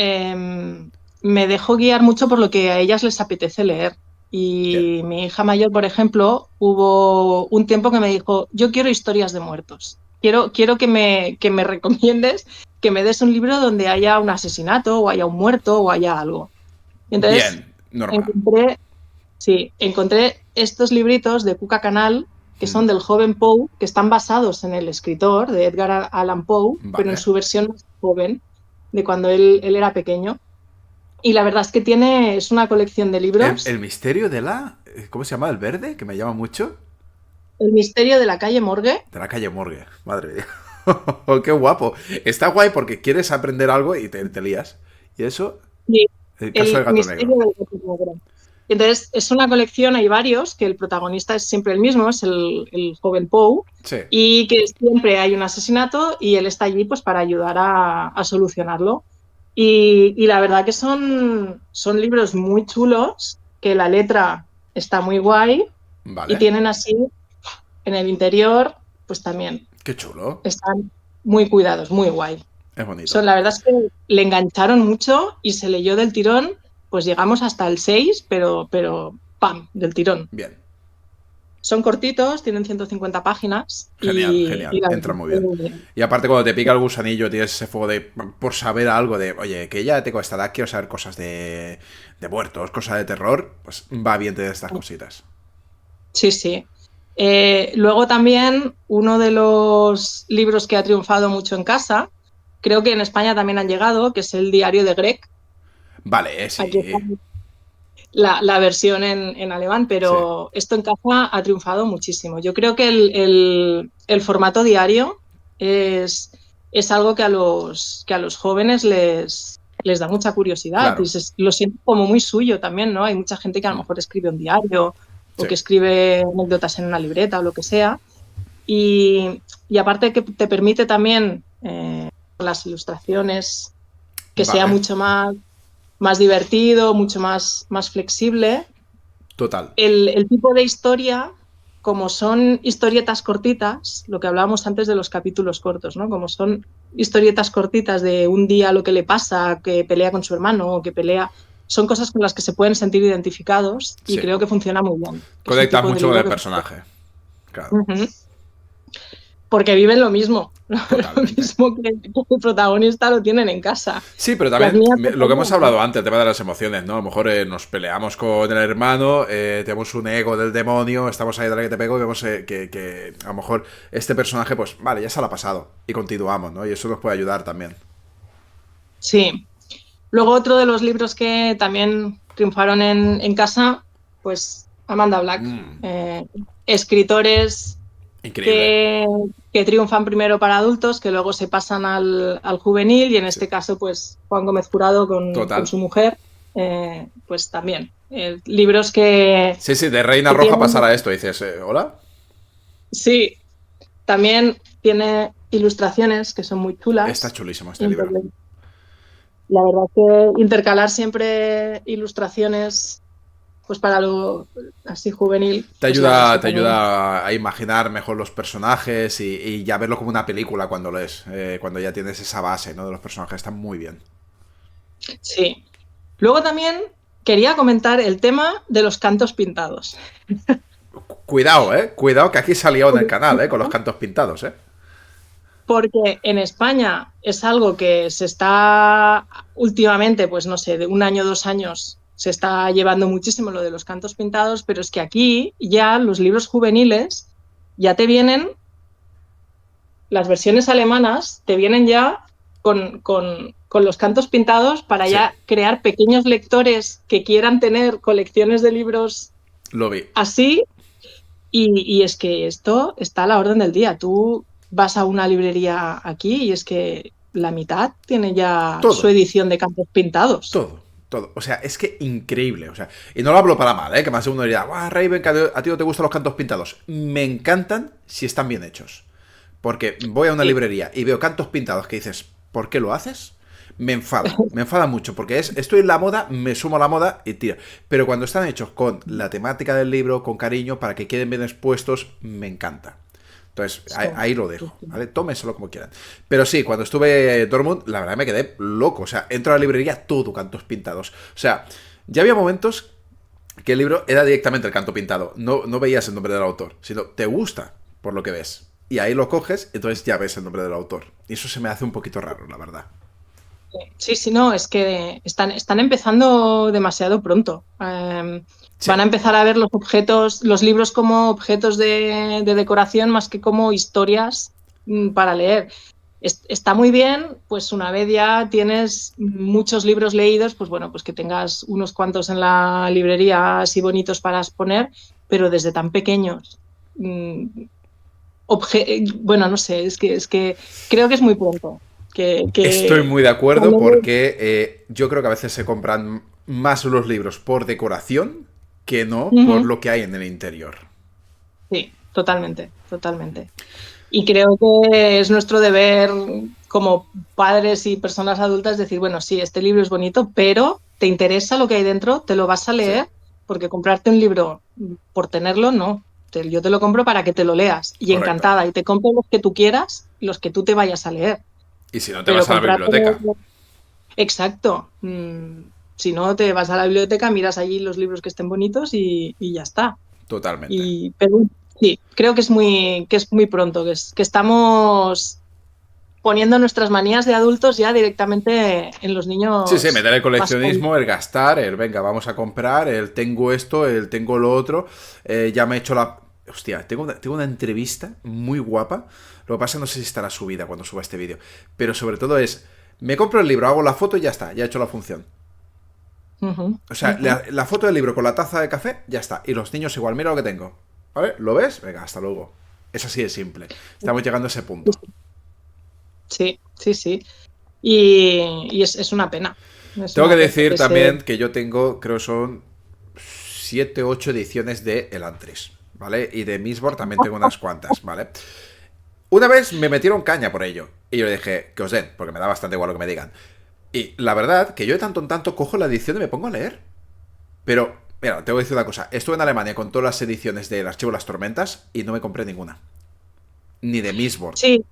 me dejo guiar mucho por lo que a ellas les apetece leer. Bien. Y mi hija mayor, por ejemplo, hubo un tiempo que me dijo, yo quiero historias de muertos. Quiero que me recomiendes, que me des un libro donde haya un asesinato o haya un muerto o haya algo. Y entonces Bien, normal. encontré, sí, encontré estos libritos de Cuca Canal que son del joven Poe, que están basados en el escritor de Edgar Allan Poe, pero en Vale. su versión más joven, de cuando él era pequeño. Y la verdad es que es una colección de El libros. misterio de la. ¿Cómo se llama? El verde, que me llama mucho. El misterio de la calle Morgue. De la calle Morgue. Madre mía. Qué guapo. Está guay porque quieres aprender algo y te lías. Y eso, Y el caso del el gato negro. misterio del gato negro. Entonces, es una colección, hay varios, que el protagonista es siempre el mismo, es el joven Poe, Sí. y que siempre hay un asesinato y él está allí pues para ayudar a solucionarlo. Y la verdad que son libros muy chulos, que la letra está muy guay Y Vale. tienen así, en el interior, pues también Qué chulo. están muy cuidados, muy guay. Es bonito. La verdad es que le engancharon mucho y se leyó del tirón, pues llegamos hasta el 6, pero ¡pam!, del tirón. Bien. Son cortitos, tienen 150 páginas Genial, y genial. la Entra verdad muy es bien. que Y aparte cuando te pica el gusanillo tienes ese fuego de... Por saber algo de... Oye, que ya tengo esta edad, quiero saber cosas de muertos, cosas de terror. Pues va bien tener estas cositas. sí, sí. Luego también uno de los libros que ha triunfado mucho en casa, creo que en España también han llegado, que es el Diario de Greg. Vale, Aquí está sí. la versión en alemán, Sí. pero esto en casa ha triunfado muchísimo. Yo creo que el formato diario es algo que a los jóvenes les da mucha curiosidad y Claro. lo siento como muy suyo también, ¿no? Hay mucha gente que a lo Mm. mejor escribe un diario o Sí. que escribe anécdotas en una libreta o lo que sea. Y aparte que te permite también las ilustraciones que sea Vale. mucho más divertido, mucho más flexible. Total. El tipo de historia, como son historietas cortitas, lo que hablábamos antes de los capítulos cortos, ¿no? Como son historietas cortitas de un día lo que le pasa, que pelea con su hermano o que pelea, son cosas con las que se pueden sentir identificados y Sí. creo que funciona muy bien. Es un Conectas tipo de mucho con libro el que... personaje. Claro. Uh-huh. Porque viven lo mismo, lo Totalmente. mismo que el protagonista lo tienen en casa. Sí, pero Las también mías lo que hemos hablado pequeñas, antes, el tema de las emociones, ¿no? A lo mejor nos peleamos con el hermano, tenemos un ego del demonio, estamos ahí de la que te pego y vemos que a lo mejor este personaje, pues vale, ya se lo ha pasado y continuamos, ¿no? Y eso nos puede ayudar también. sí. Luego otro de los libros que también triunfaron en casa, pues Amanda Black. Mm, Escritores increíble. que triunfan primero para adultos, que luego se pasan al juvenil y en Sí. este caso pues Juan Gómez Jurado con Total. su mujer, pues también. Libros Sí, sí, de Reina que Roja tienen, pasar a esto, dices, ¿hola? sí, también tiene ilustraciones que son muy Está chulas. chulísimo este libro. La verdad que intercalar siempre ilustraciones pues para lo así juvenil, pues la verdad es que Te también. ayuda a imaginar mejor los personajes y ya verlo como una película cuando lees, cuando ya tienes esa base, ¿no? De los personajes, está muy bien. Sí. Luego también quería comentar el tema de los cantos pintados. Cuidado, cuidado que aquí se ha liado en el canal, con los cantos pintados, Porque en España es algo que se está últimamente, pues no sé, de un año, 2 años, se está llevando muchísimo lo de los cantos pintados, pero es que aquí ya los libros juveniles ya te vienen, las versiones alemanas te vienen ya con los cantos pintados para Sí, ya crear pequeños lectores que quieran tener colecciones de libros lo vi. así. Y es que esto está a la orden del día. Tú vas a una librería aquí y es que la mitad tiene ya su Todo, edición de cantos pintados. todo, todo. O sea, es que increíble. O sea, y no lo hablo para mal, que más de uno diría, ¡guau, Raven, que a ti no te gustan los cantos pintados! Me encantan si están bien hechos. Porque voy a una Sí, librería y veo cantos pintados que dices, ¿por qué lo haces? Me enfada mucho, porque estoy en la moda, me sumo a la moda y tira. Pero cuando están hechos con la temática del libro, con cariño, para que queden bien expuestos, me encanta. Entonces, sí, ahí lo sí, dejo, sí. ¿vale? Tómenselo como quieran. Pero sí, cuando estuve en Dortmund, la verdad me quedé loco. O sea, entro a la librería, todo cantos pintados. O sea, ya había momentos que el libro era directamente el canto pintado. No veías el nombre del autor, sino te gusta por lo que ves. Y ahí lo coges, entonces ya ves el nombre del autor. Y eso se me hace un poquito raro, la verdad. Sí, sí, no, es que están empezando demasiado pronto. Sí, Van a empezar a ver los objetos, los libros como objetos de decoración más que como historias para leer. Está muy bien, pues una vez ya tienes muchos libros leídos, pues bueno, pues que tengas unos cuantos en la librería así bonitos para exponer, pero desde tan pequeños. Bueno, no sé, es que creo que es muy pronto. estoy Que muy de acuerdo cuando porque yo creo que a veces se compran más los libros por decoración que no por Ujú. lo que hay en el interior. Sí, totalmente, totalmente. Y creo que es nuestro deber como padres y personas adultas decir, bueno, sí, este libro es bonito, pero ¿te interesa lo que hay dentro? ¿Te lo vas a Sí, leer? porque comprarte un libro por tenerlo, no. Yo te lo compro para que te lo leas y Correcto. encantada, y te compro los que tú quieras, los que tú te vayas a leer. Y si no, te Pero vas a la comprarte... biblioteca. Exacto. Si no, te vas a la biblioteca, miras allí los libros que estén bonitos y ya está. Totalmente. Pero sí, creo que es muy pronto, que estamos poniendo nuestras manías de adultos ya directamente en los Sí, sí, niños meter el más jóvenes. coleccionismo, el gastar, el venga, vamos a comprar, el tengo esto, el tengo lo otro. Ya me he hecho la. Hostia, tengo una entrevista muy guapa. Lo que pasa no sé si estará subida cuando suba este vídeo. Pero sobre todo es. Me compro el libro, hago la foto y ya está, ya he hecho la función. Ujú, O sea, ujú. la foto del libro con la taza de café, ya está. Y los niños igual, mira lo que tengo. ¿Vale? ¿Lo ves? Venga, hasta luego. Es así de simple. Estamos llegando a ese punto. Sí, sí, sí. Y es una pena. Es Tengo que una pena decir que se... también que yo tengo, creo son 7 8 ediciones de Elantris, ¿vale? Y de Mistborn también tengo unas cuantas, ¿vale? Una vez me metieron caña por ello. Y yo le dije, que os den, porque me da bastante igual lo que me digan. Y la verdad, que yo de tanto en tanto cojo la edición y me pongo a leer. Pero, mira, te voy a decir una cosa. Estuve en Alemania con todas las ediciones del Archivo de las Tormentas y no me compré ninguna. Ni de Mistborn. Sí,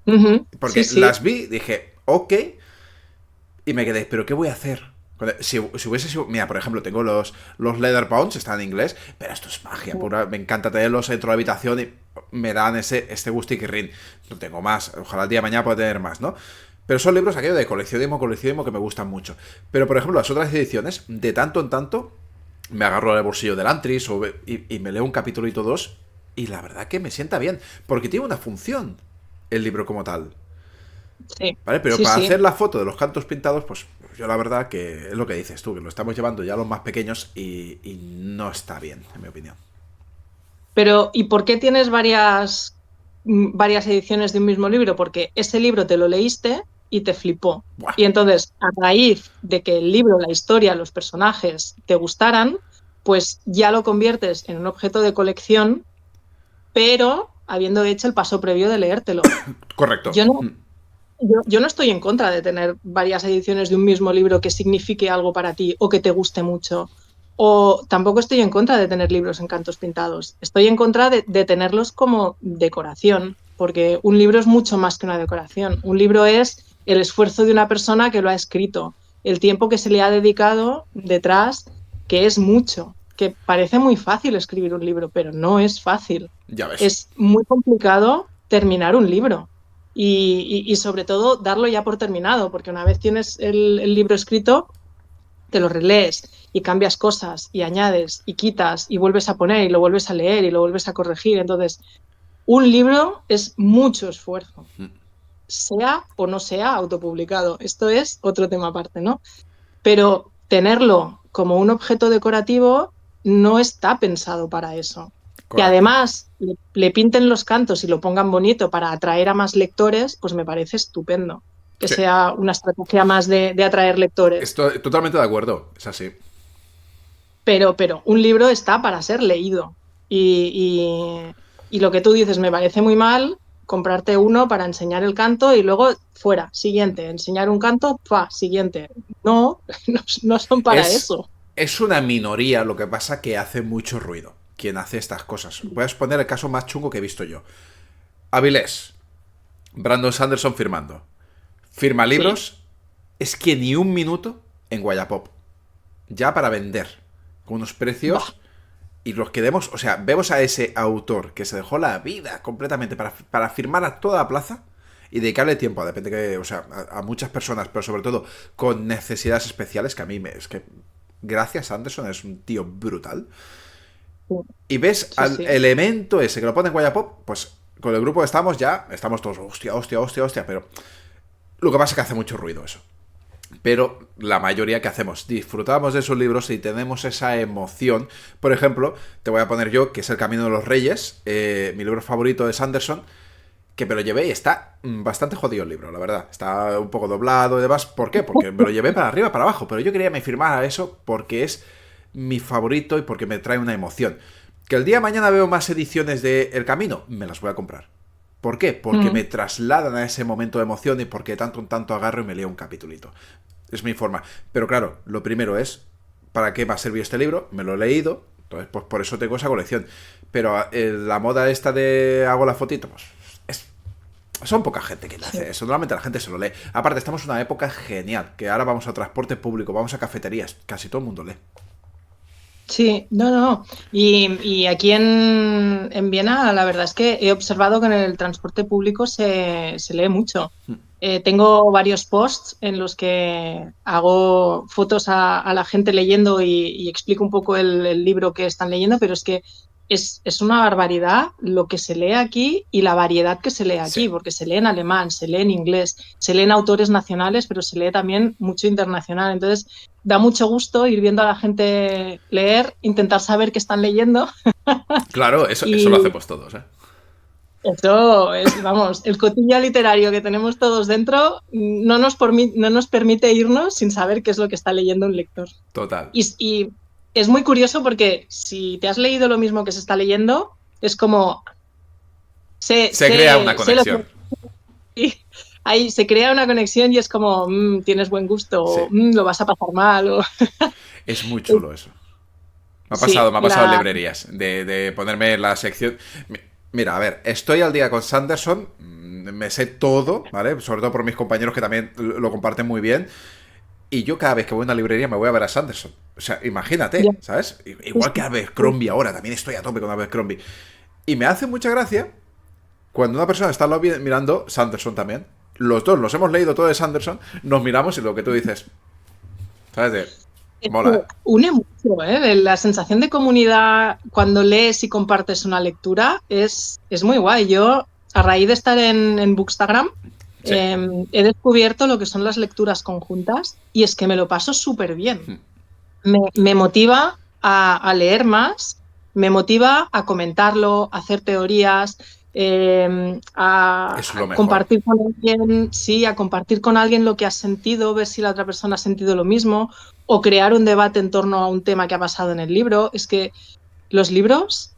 ujú, sí, Porque sí. las vi, dije, ok, y me quedé, ¿pero qué voy a hacer? Si hubiese sido. Mira, por ejemplo, tengo los Leatherbounds, están en inglés, pero esto es magia pura. Me encanta tenerlos dentro de la habitación y me dan este gustiquirrín. No tengo más. Ojalá el día de mañana pueda tener más, ¿no? Pero son libros aquello de coleccionismo que me gustan mucho. Pero, por ejemplo, las otras ediciones, de tanto en tanto, me agarro al bolsillo del Antris y me leo un capítulito o dos. Y la verdad que me sienta bien. Porque tiene una función el libro como tal. Sí, ¿Vale? Pero sí, para sí. hacer la foto de los cantos pintados, pues yo la verdad que es lo que dices tú, que lo estamos llevando ya a los más pequeños y no está bien, en mi opinión. Pero, ¿y por qué tienes varias ediciones de un mismo libro? Porque ese libro te lo leíste y te flipó. Buah. Y entonces, a raíz de que el libro, la historia, los personajes te gustaran, pues ya lo conviertes en un objeto de colección, pero habiendo hecho el paso previo de leértelo. Correcto. Yo no, yo no estoy en contra de tener varias ediciones de un mismo libro que signifique algo para ti o que te guste mucho. O tampoco estoy en contra de tener libros en cantos pintados. Estoy en contra de tenerlos como decoración, porque un libro es mucho más que una decoración. Un libro es el esfuerzo de una persona que lo ha escrito, el tiempo que se le ha dedicado detrás, que es mucho, que parece muy fácil escribir un libro, pero no es fácil. Ya ves. Es muy complicado terminar un libro y sobre todo darlo ya por terminado, porque una vez tienes el libro escrito, te lo relees y cambias cosas y añades y quitas y vuelves a poner y lo vuelves a leer y lo vuelves a corregir. Entonces, un libro es mucho esfuerzo, sea o no sea autopublicado. Esto es otro tema aparte, ¿no? Pero tenerlo como un objeto decorativo no está pensado para eso. Que Correcto. además le pinten los cantos y lo pongan bonito para atraer a más lectores, pues me parece estupendo. Que Sí. sea una estrategia más de atraer lectores. Estoy totalmente de acuerdo. Es así. Pero un libro está para ser leído. Y lo que tú dices me parece muy mal comprarte uno para enseñar el canto y luego fuera, siguiente, enseñar un canto, siguiente. No, no, no son para Es, eso. es una minoría lo que pasa que hace mucho ruido quien hace estas cosas. Voy a exponer el caso más chungo que he visto yo. Avilés. Brandon Sanderson firmando. Firma Sí. libros. Es que ni un minuto en Wallapop. Ya para vender. Con unos Bah, precios. Y los que demos, o sea, vemos a ese autor que se dejó la vida completamente para firmar a toda la plaza y dedicarle tiempo a, depende que, o sea, a muchas personas, pero sobre todo con necesidades especiales, que a mí es que, gracias Anderson, es un tío brutal. Y ves sí, al sí. elemento ese que lo pone en Guayapop, pues con el grupo que estamos ya, estamos todos, hostia, hostia, hostia, hostia, pero lo que pasa es que hace mucho ruido eso. Pero la mayoría que hacemos, disfrutamos de esos libros y tenemos esa emoción. Por ejemplo, te voy a poner yo, que es El Camino de los Reyes, mi libro favorito de Sanderson, que me lo llevé y está bastante jodido el libro, la verdad. Está un poco doblado y demás. ¿Por qué? Porque me lo llevé para arriba, para abajo, pero yo quería que me firmara eso porque es mi favorito y porque me trae una emoción. Que el día de mañana veo más ediciones de El Camino, me las voy a comprar. ¿Por qué? Porque Mm. me trasladan a ese momento de emoción y porque tanto en tanto agarro y me leo un capitulito. Es mi forma. Pero claro, lo primero es ¿para qué va a servir este libro? Me lo he leído, entonces pues por eso tengo esa colección. Pero la moda esta de hago la fotito, pues son poca gente que le hace eso. Normalmente la gente se lo lee. Aparte, estamos en una época genial, que ahora vamos a transporte público, vamos a cafeterías, casi todo el mundo lee. Sí, no. Y aquí en Viena, la verdad es que he observado que en el transporte público se lee mucho. Tengo varios posts en los que hago fotos a la gente leyendo y explico un poco el libro que están leyendo, pero es que es una barbaridad lo que se lee aquí y la variedad que se lee Sí. aquí, porque se lee en alemán, se lee en inglés, se lee en autores nacionales, pero se lee también mucho internacional. Entonces, da mucho gusto ir viendo a la gente leer, intentar saber qué están leyendo. Claro, eso lo Y hacemos todos, ¿eh? eso es, vamos, el cotillo literario que tenemos todos dentro no nos permite irnos sin saber qué es lo que está leyendo un lector. Total. Y es muy curioso porque si te has leído lo mismo que se está leyendo, es como Se crea una sé lo conexión. que ahí se crea una conexión y es como tienes buen gusto, Sí. o lo vas a pasar mal. O... Es muy chulo eso. Sí, Me ha pasado en librerías, de ponerme la sección. Mira, a ver, estoy al día con Sanderson, me sé todo, ¿vale? Sobre todo por mis compañeros que también lo comparten muy bien. Y yo cada vez que voy a una librería me voy a ver a Sanderson. O sea, ya, imagínate, ¿sabes? Igual que Abercrombie ahora, también estoy a tope con Abercrombie. Y me hace mucha gracia cuando una persona está al lado mirando Sanderson también. Los dos nos hemos leído todo de Sanderson, nos miramos y lo que tú dices, ¿sabes? Mola, ¿eh? une mucho, ¿eh? La sensación de comunidad cuando lees y compartes una lectura es muy guay. Yo, a raíz de estar en Bookstagram, Sí. he descubierto lo que son las lecturas conjuntas y es que me lo paso súper bien. Me motiva a leer más, me motiva a comentarlo, a hacer teorías, Es lo a mejor. compartir con alguien, sí, a compartir con alguien lo que has sentido, ver si la otra persona ha sentido lo mismo, o crear un debate en torno a un tema que ha pasado en el libro. Es que los libros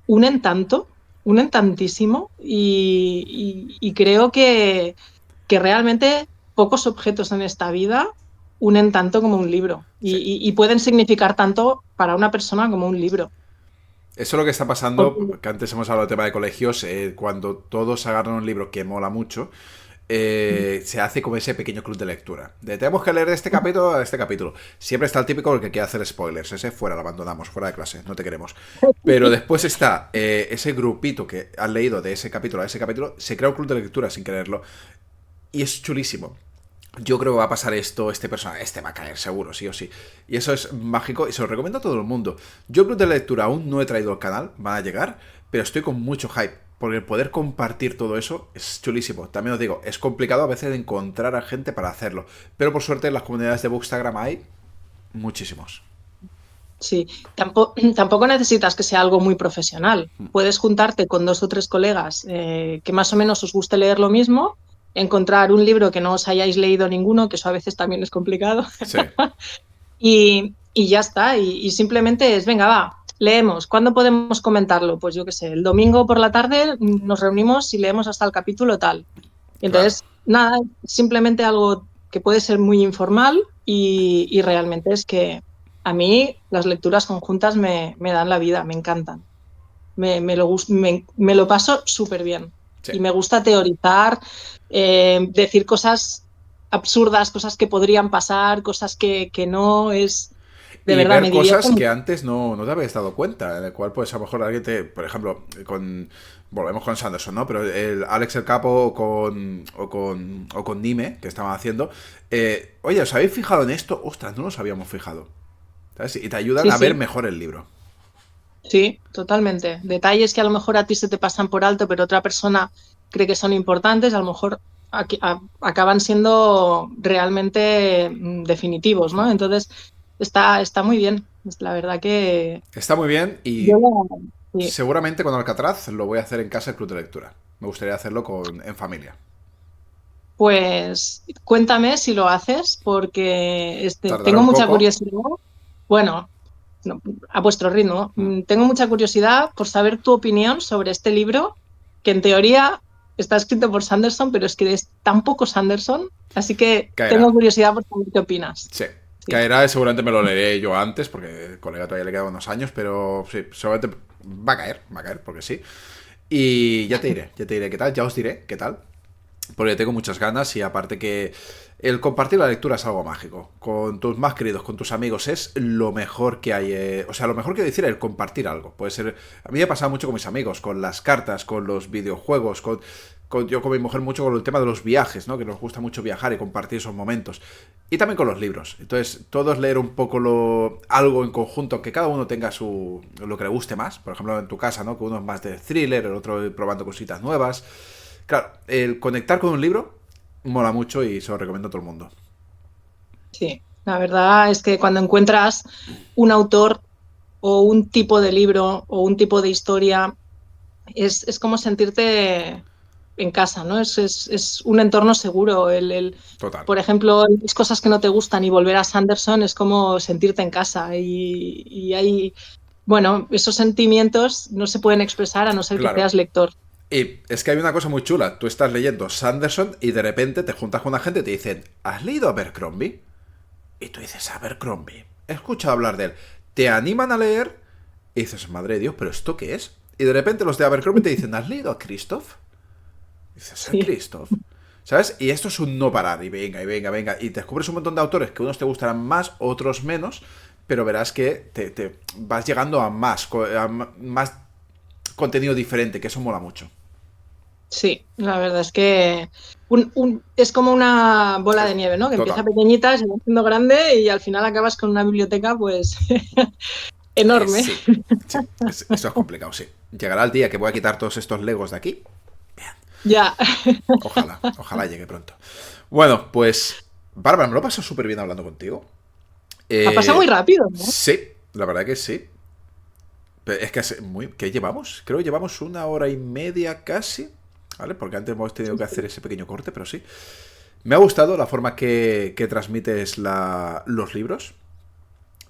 unen tanto, unen tantísimo, y creo que realmente pocos objetos en esta vida unen tanto como un libro Sí. y pueden significar tanto para una persona como un libro. Eso es lo que está pasando, Porque, que antes hemos hablado del tema de colegios, cuando todos agarran un libro que mola mucho, se hace como ese pequeño club de lectura. Tenemos que leer de este capítulo a este capítulo. Siempre está el típico que quiere hacer spoilers. Ese fuera, lo abandonamos, fuera de clase, no te queremos. Pero después está ese grupito que han leído de ese capítulo a ese capítulo, se crea un club de lectura sin quererlo. Y es chulísimo. Yo creo que va a pasar esto, este personaje, este va a caer seguro, sí o sí. Y eso es mágico y se lo recomiendo a todo el mundo. Yo club de lectura aún no he traído al canal, van a llegar, pero estoy con mucho hype. Porque el poder compartir todo eso es chulísimo. También os digo, es complicado a veces de encontrar a gente para hacerlo. Pero por suerte en las comunidades de Bookstagram hay muchísimos. sí, tampoco necesitas que sea algo muy profesional. Puedes juntarte con 2 o 3 colegas que más o menos os guste leer lo mismo, encontrar un libro que no os hayáis leído ninguno, que eso a veces también es complicado, Sí. y ya está. Y simplemente es, venga, va, leemos. ¿Cuándo podemos comentarlo? Pues yo qué sé, el domingo por la tarde nos reunimos y leemos hasta el capítulo tal. Claro. Entonces, nada, simplemente algo que puede ser muy informal y realmente es que a mí las lecturas conjuntas me dan la vida, me encantan. Me lo paso súper bien. Sí. Y me gusta teorizar, decir cosas absurdas, cosas que podrían pasar, cosas que no es... De Y verdad, ver me divierte cosas que mucho. antes no te habías dado cuenta, en el cual pues a lo mejor alguien te, por ejemplo, volvemos con Sanderson, ¿no? Pero el Alex el Capo o con Nime, que estaban haciendo, oye, ¿os habéis fijado en esto? Ostras, no nos habíamos fijado. ¿Sabes? Y te ayudan Sí, a ver sí. mejor el libro. Sí, totalmente. Detalles que a lo mejor a ti se te pasan por alto, pero otra persona cree que son importantes, a lo mejor acaban siendo realmente definitivos, ¿no? Entonces, está muy bien. La verdad que Está muy bien yo y sí. seguramente con Alcatraz lo voy a hacer en casa el club de lectura. Me gustaría hacerlo en familia. Pues cuéntame si lo haces, porque Tardará tengo un mucha poco. curiosidad. Bueno, no, a vuestro ritmo. Mm, Tengo mucha curiosidad por saber tu opinión sobre este libro, que en teoría está escrito por Sanderson, pero es que es tan poco Sanderson, así que caerá. tengo curiosidad por saber qué opinas. Sí. Sí. Caerá, seguramente me lo leeré yo antes, porque el colega todavía le quedan unos años, pero sí, seguramente va a caer, porque sí. Y ya te diré qué tal, ya os diré qué tal. Porque tengo muchas ganas y aparte que el compartir la lectura es algo mágico. Con tus más queridos, con tus amigos, es lo mejor que hay. O sea, lo mejor que decir es el compartir algo. Puede ser... A mí me ha pasado mucho con mis amigos, con las cartas, con los videojuegos, yo con mi mujer mucho con el tema de los viajes, ¿no? Que nos gusta mucho viajar y compartir esos momentos. Y también con los libros. Entonces, todos leer un poco algo en conjunto, que cada uno tenga lo que le guste más. Por ejemplo, en tu casa, ¿no? Que uno es más de thriller, el otro probando cositas nuevas. Claro, el conectar con un libro mola mucho y se lo recomiendo a todo el mundo. Sí, la verdad es que cuando encuentras un autor o un tipo de libro o un tipo de historia, es como sentirte en casa, ¿no? Es un entorno seguro. Total. Por ejemplo, las cosas que no te gustan y volver a Sanderson es como sentirte en casa. Y hay, bueno, esos sentimientos no se pueden expresar a no ser que Claro. seas lector. Y es que hay una cosa muy chula. Tú estás leyendo Sanderson y de repente te juntas con una gente y te dicen, ¿has leído Abercrombie? Y tú dices, Abercrombie, he escuchado hablar de él. Te animan a leer y dices, madre de Dios, ¿pero esto qué es? Y de repente los de Abercrombie te dicen, ¿has leído a Christoph? Y dices, ¿a Sí, Christoph? ¿Sabes? Y esto es un no parar. Y venga, y venga, venga. Y descubres un montón de autores que unos te gustarán más, otros menos. Pero verás que te vas llegando a más contenido diferente, que eso mola mucho. sí, la verdad es que es como una bola de nieve, ¿no? Que empieza Total. pequeñita, se va haciendo grande y al final acabas con una biblioteca, pues, enorme. Sí, sí. Eso es complicado, sí. Llegará el día que voy a quitar todos estos Legos de aquí. Ya, Ojalá, ojalá llegue pronto. Bueno, pues, Bárbara, me lo paso súper bien hablando contigo. ha pasado muy rápido, ¿no? Sí, la verdad que sí. Pero es que ¿qué llevamos? Creo que llevamos 1 hora y media casi. ¿Vale? Porque antes hemos tenido que hacer ese pequeño corte, pero sí. Me ha gustado la forma que transmites los libros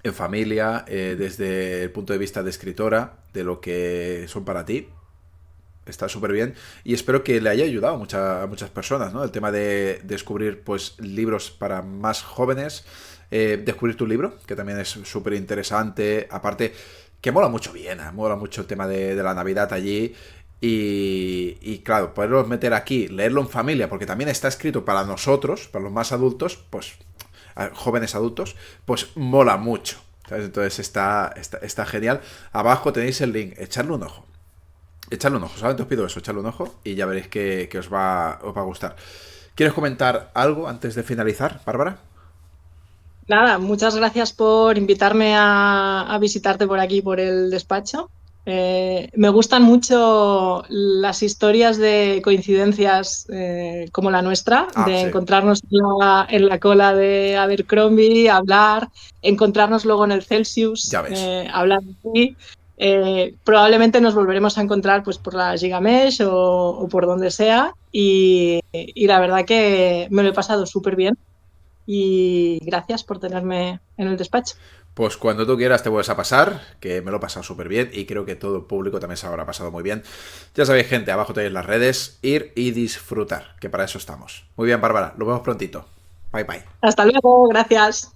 en familia, desde el punto de vista de escritora, de lo que son para ti. Está súper bien y espero que le haya ayudado a muchas personas, ¿no? El tema de descubrir pues libros para más jóvenes, descubrir tu libro, que también es súper interesante, aparte que mola mucho Viena, mola mucho el tema de la Navidad allí y claro, poderlo meter aquí, leerlo en familia, porque también está escrito para nosotros, para los más adultos, pues jóvenes adultos, pues mola mucho, ¿sabes? Entonces está genial. Abajo tenéis el link, echarle un ojo. Echadle un ojo, solamente os pido eso, echadle un ojo y ya veréis que os va a gustar. ¿Quieres comentar algo antes de finalizar, Bárbara? Nada, muchas gracias por invitarme a visitarte por aquí, por el despacho. Me gustan mucho las historias de coincidencias como la nuestra, Ah, de sí, encontrarnos en la cola de Abercrombie, hablar, encontrarnos luego en el Celsius, ya ves. hablar aquí. Probablemente nos volveremos a encontrar pues, por la Gigamesh o por donde sea y la verdad que me lo he pasado súper bien y gracias por tenerme en el despacho. Pues cuando tú quieras te vuelves a pasar, que me lo he pasado súper bien y creo que todo el público también se habrá pasado muy bien. Ya sabéis, gente, abajo tenéis las redes, ir y disfrutar, que para eso estamos. Muy bien, Bárbara, lo vemos prontito. Bye bye. Hasta luego, gracias.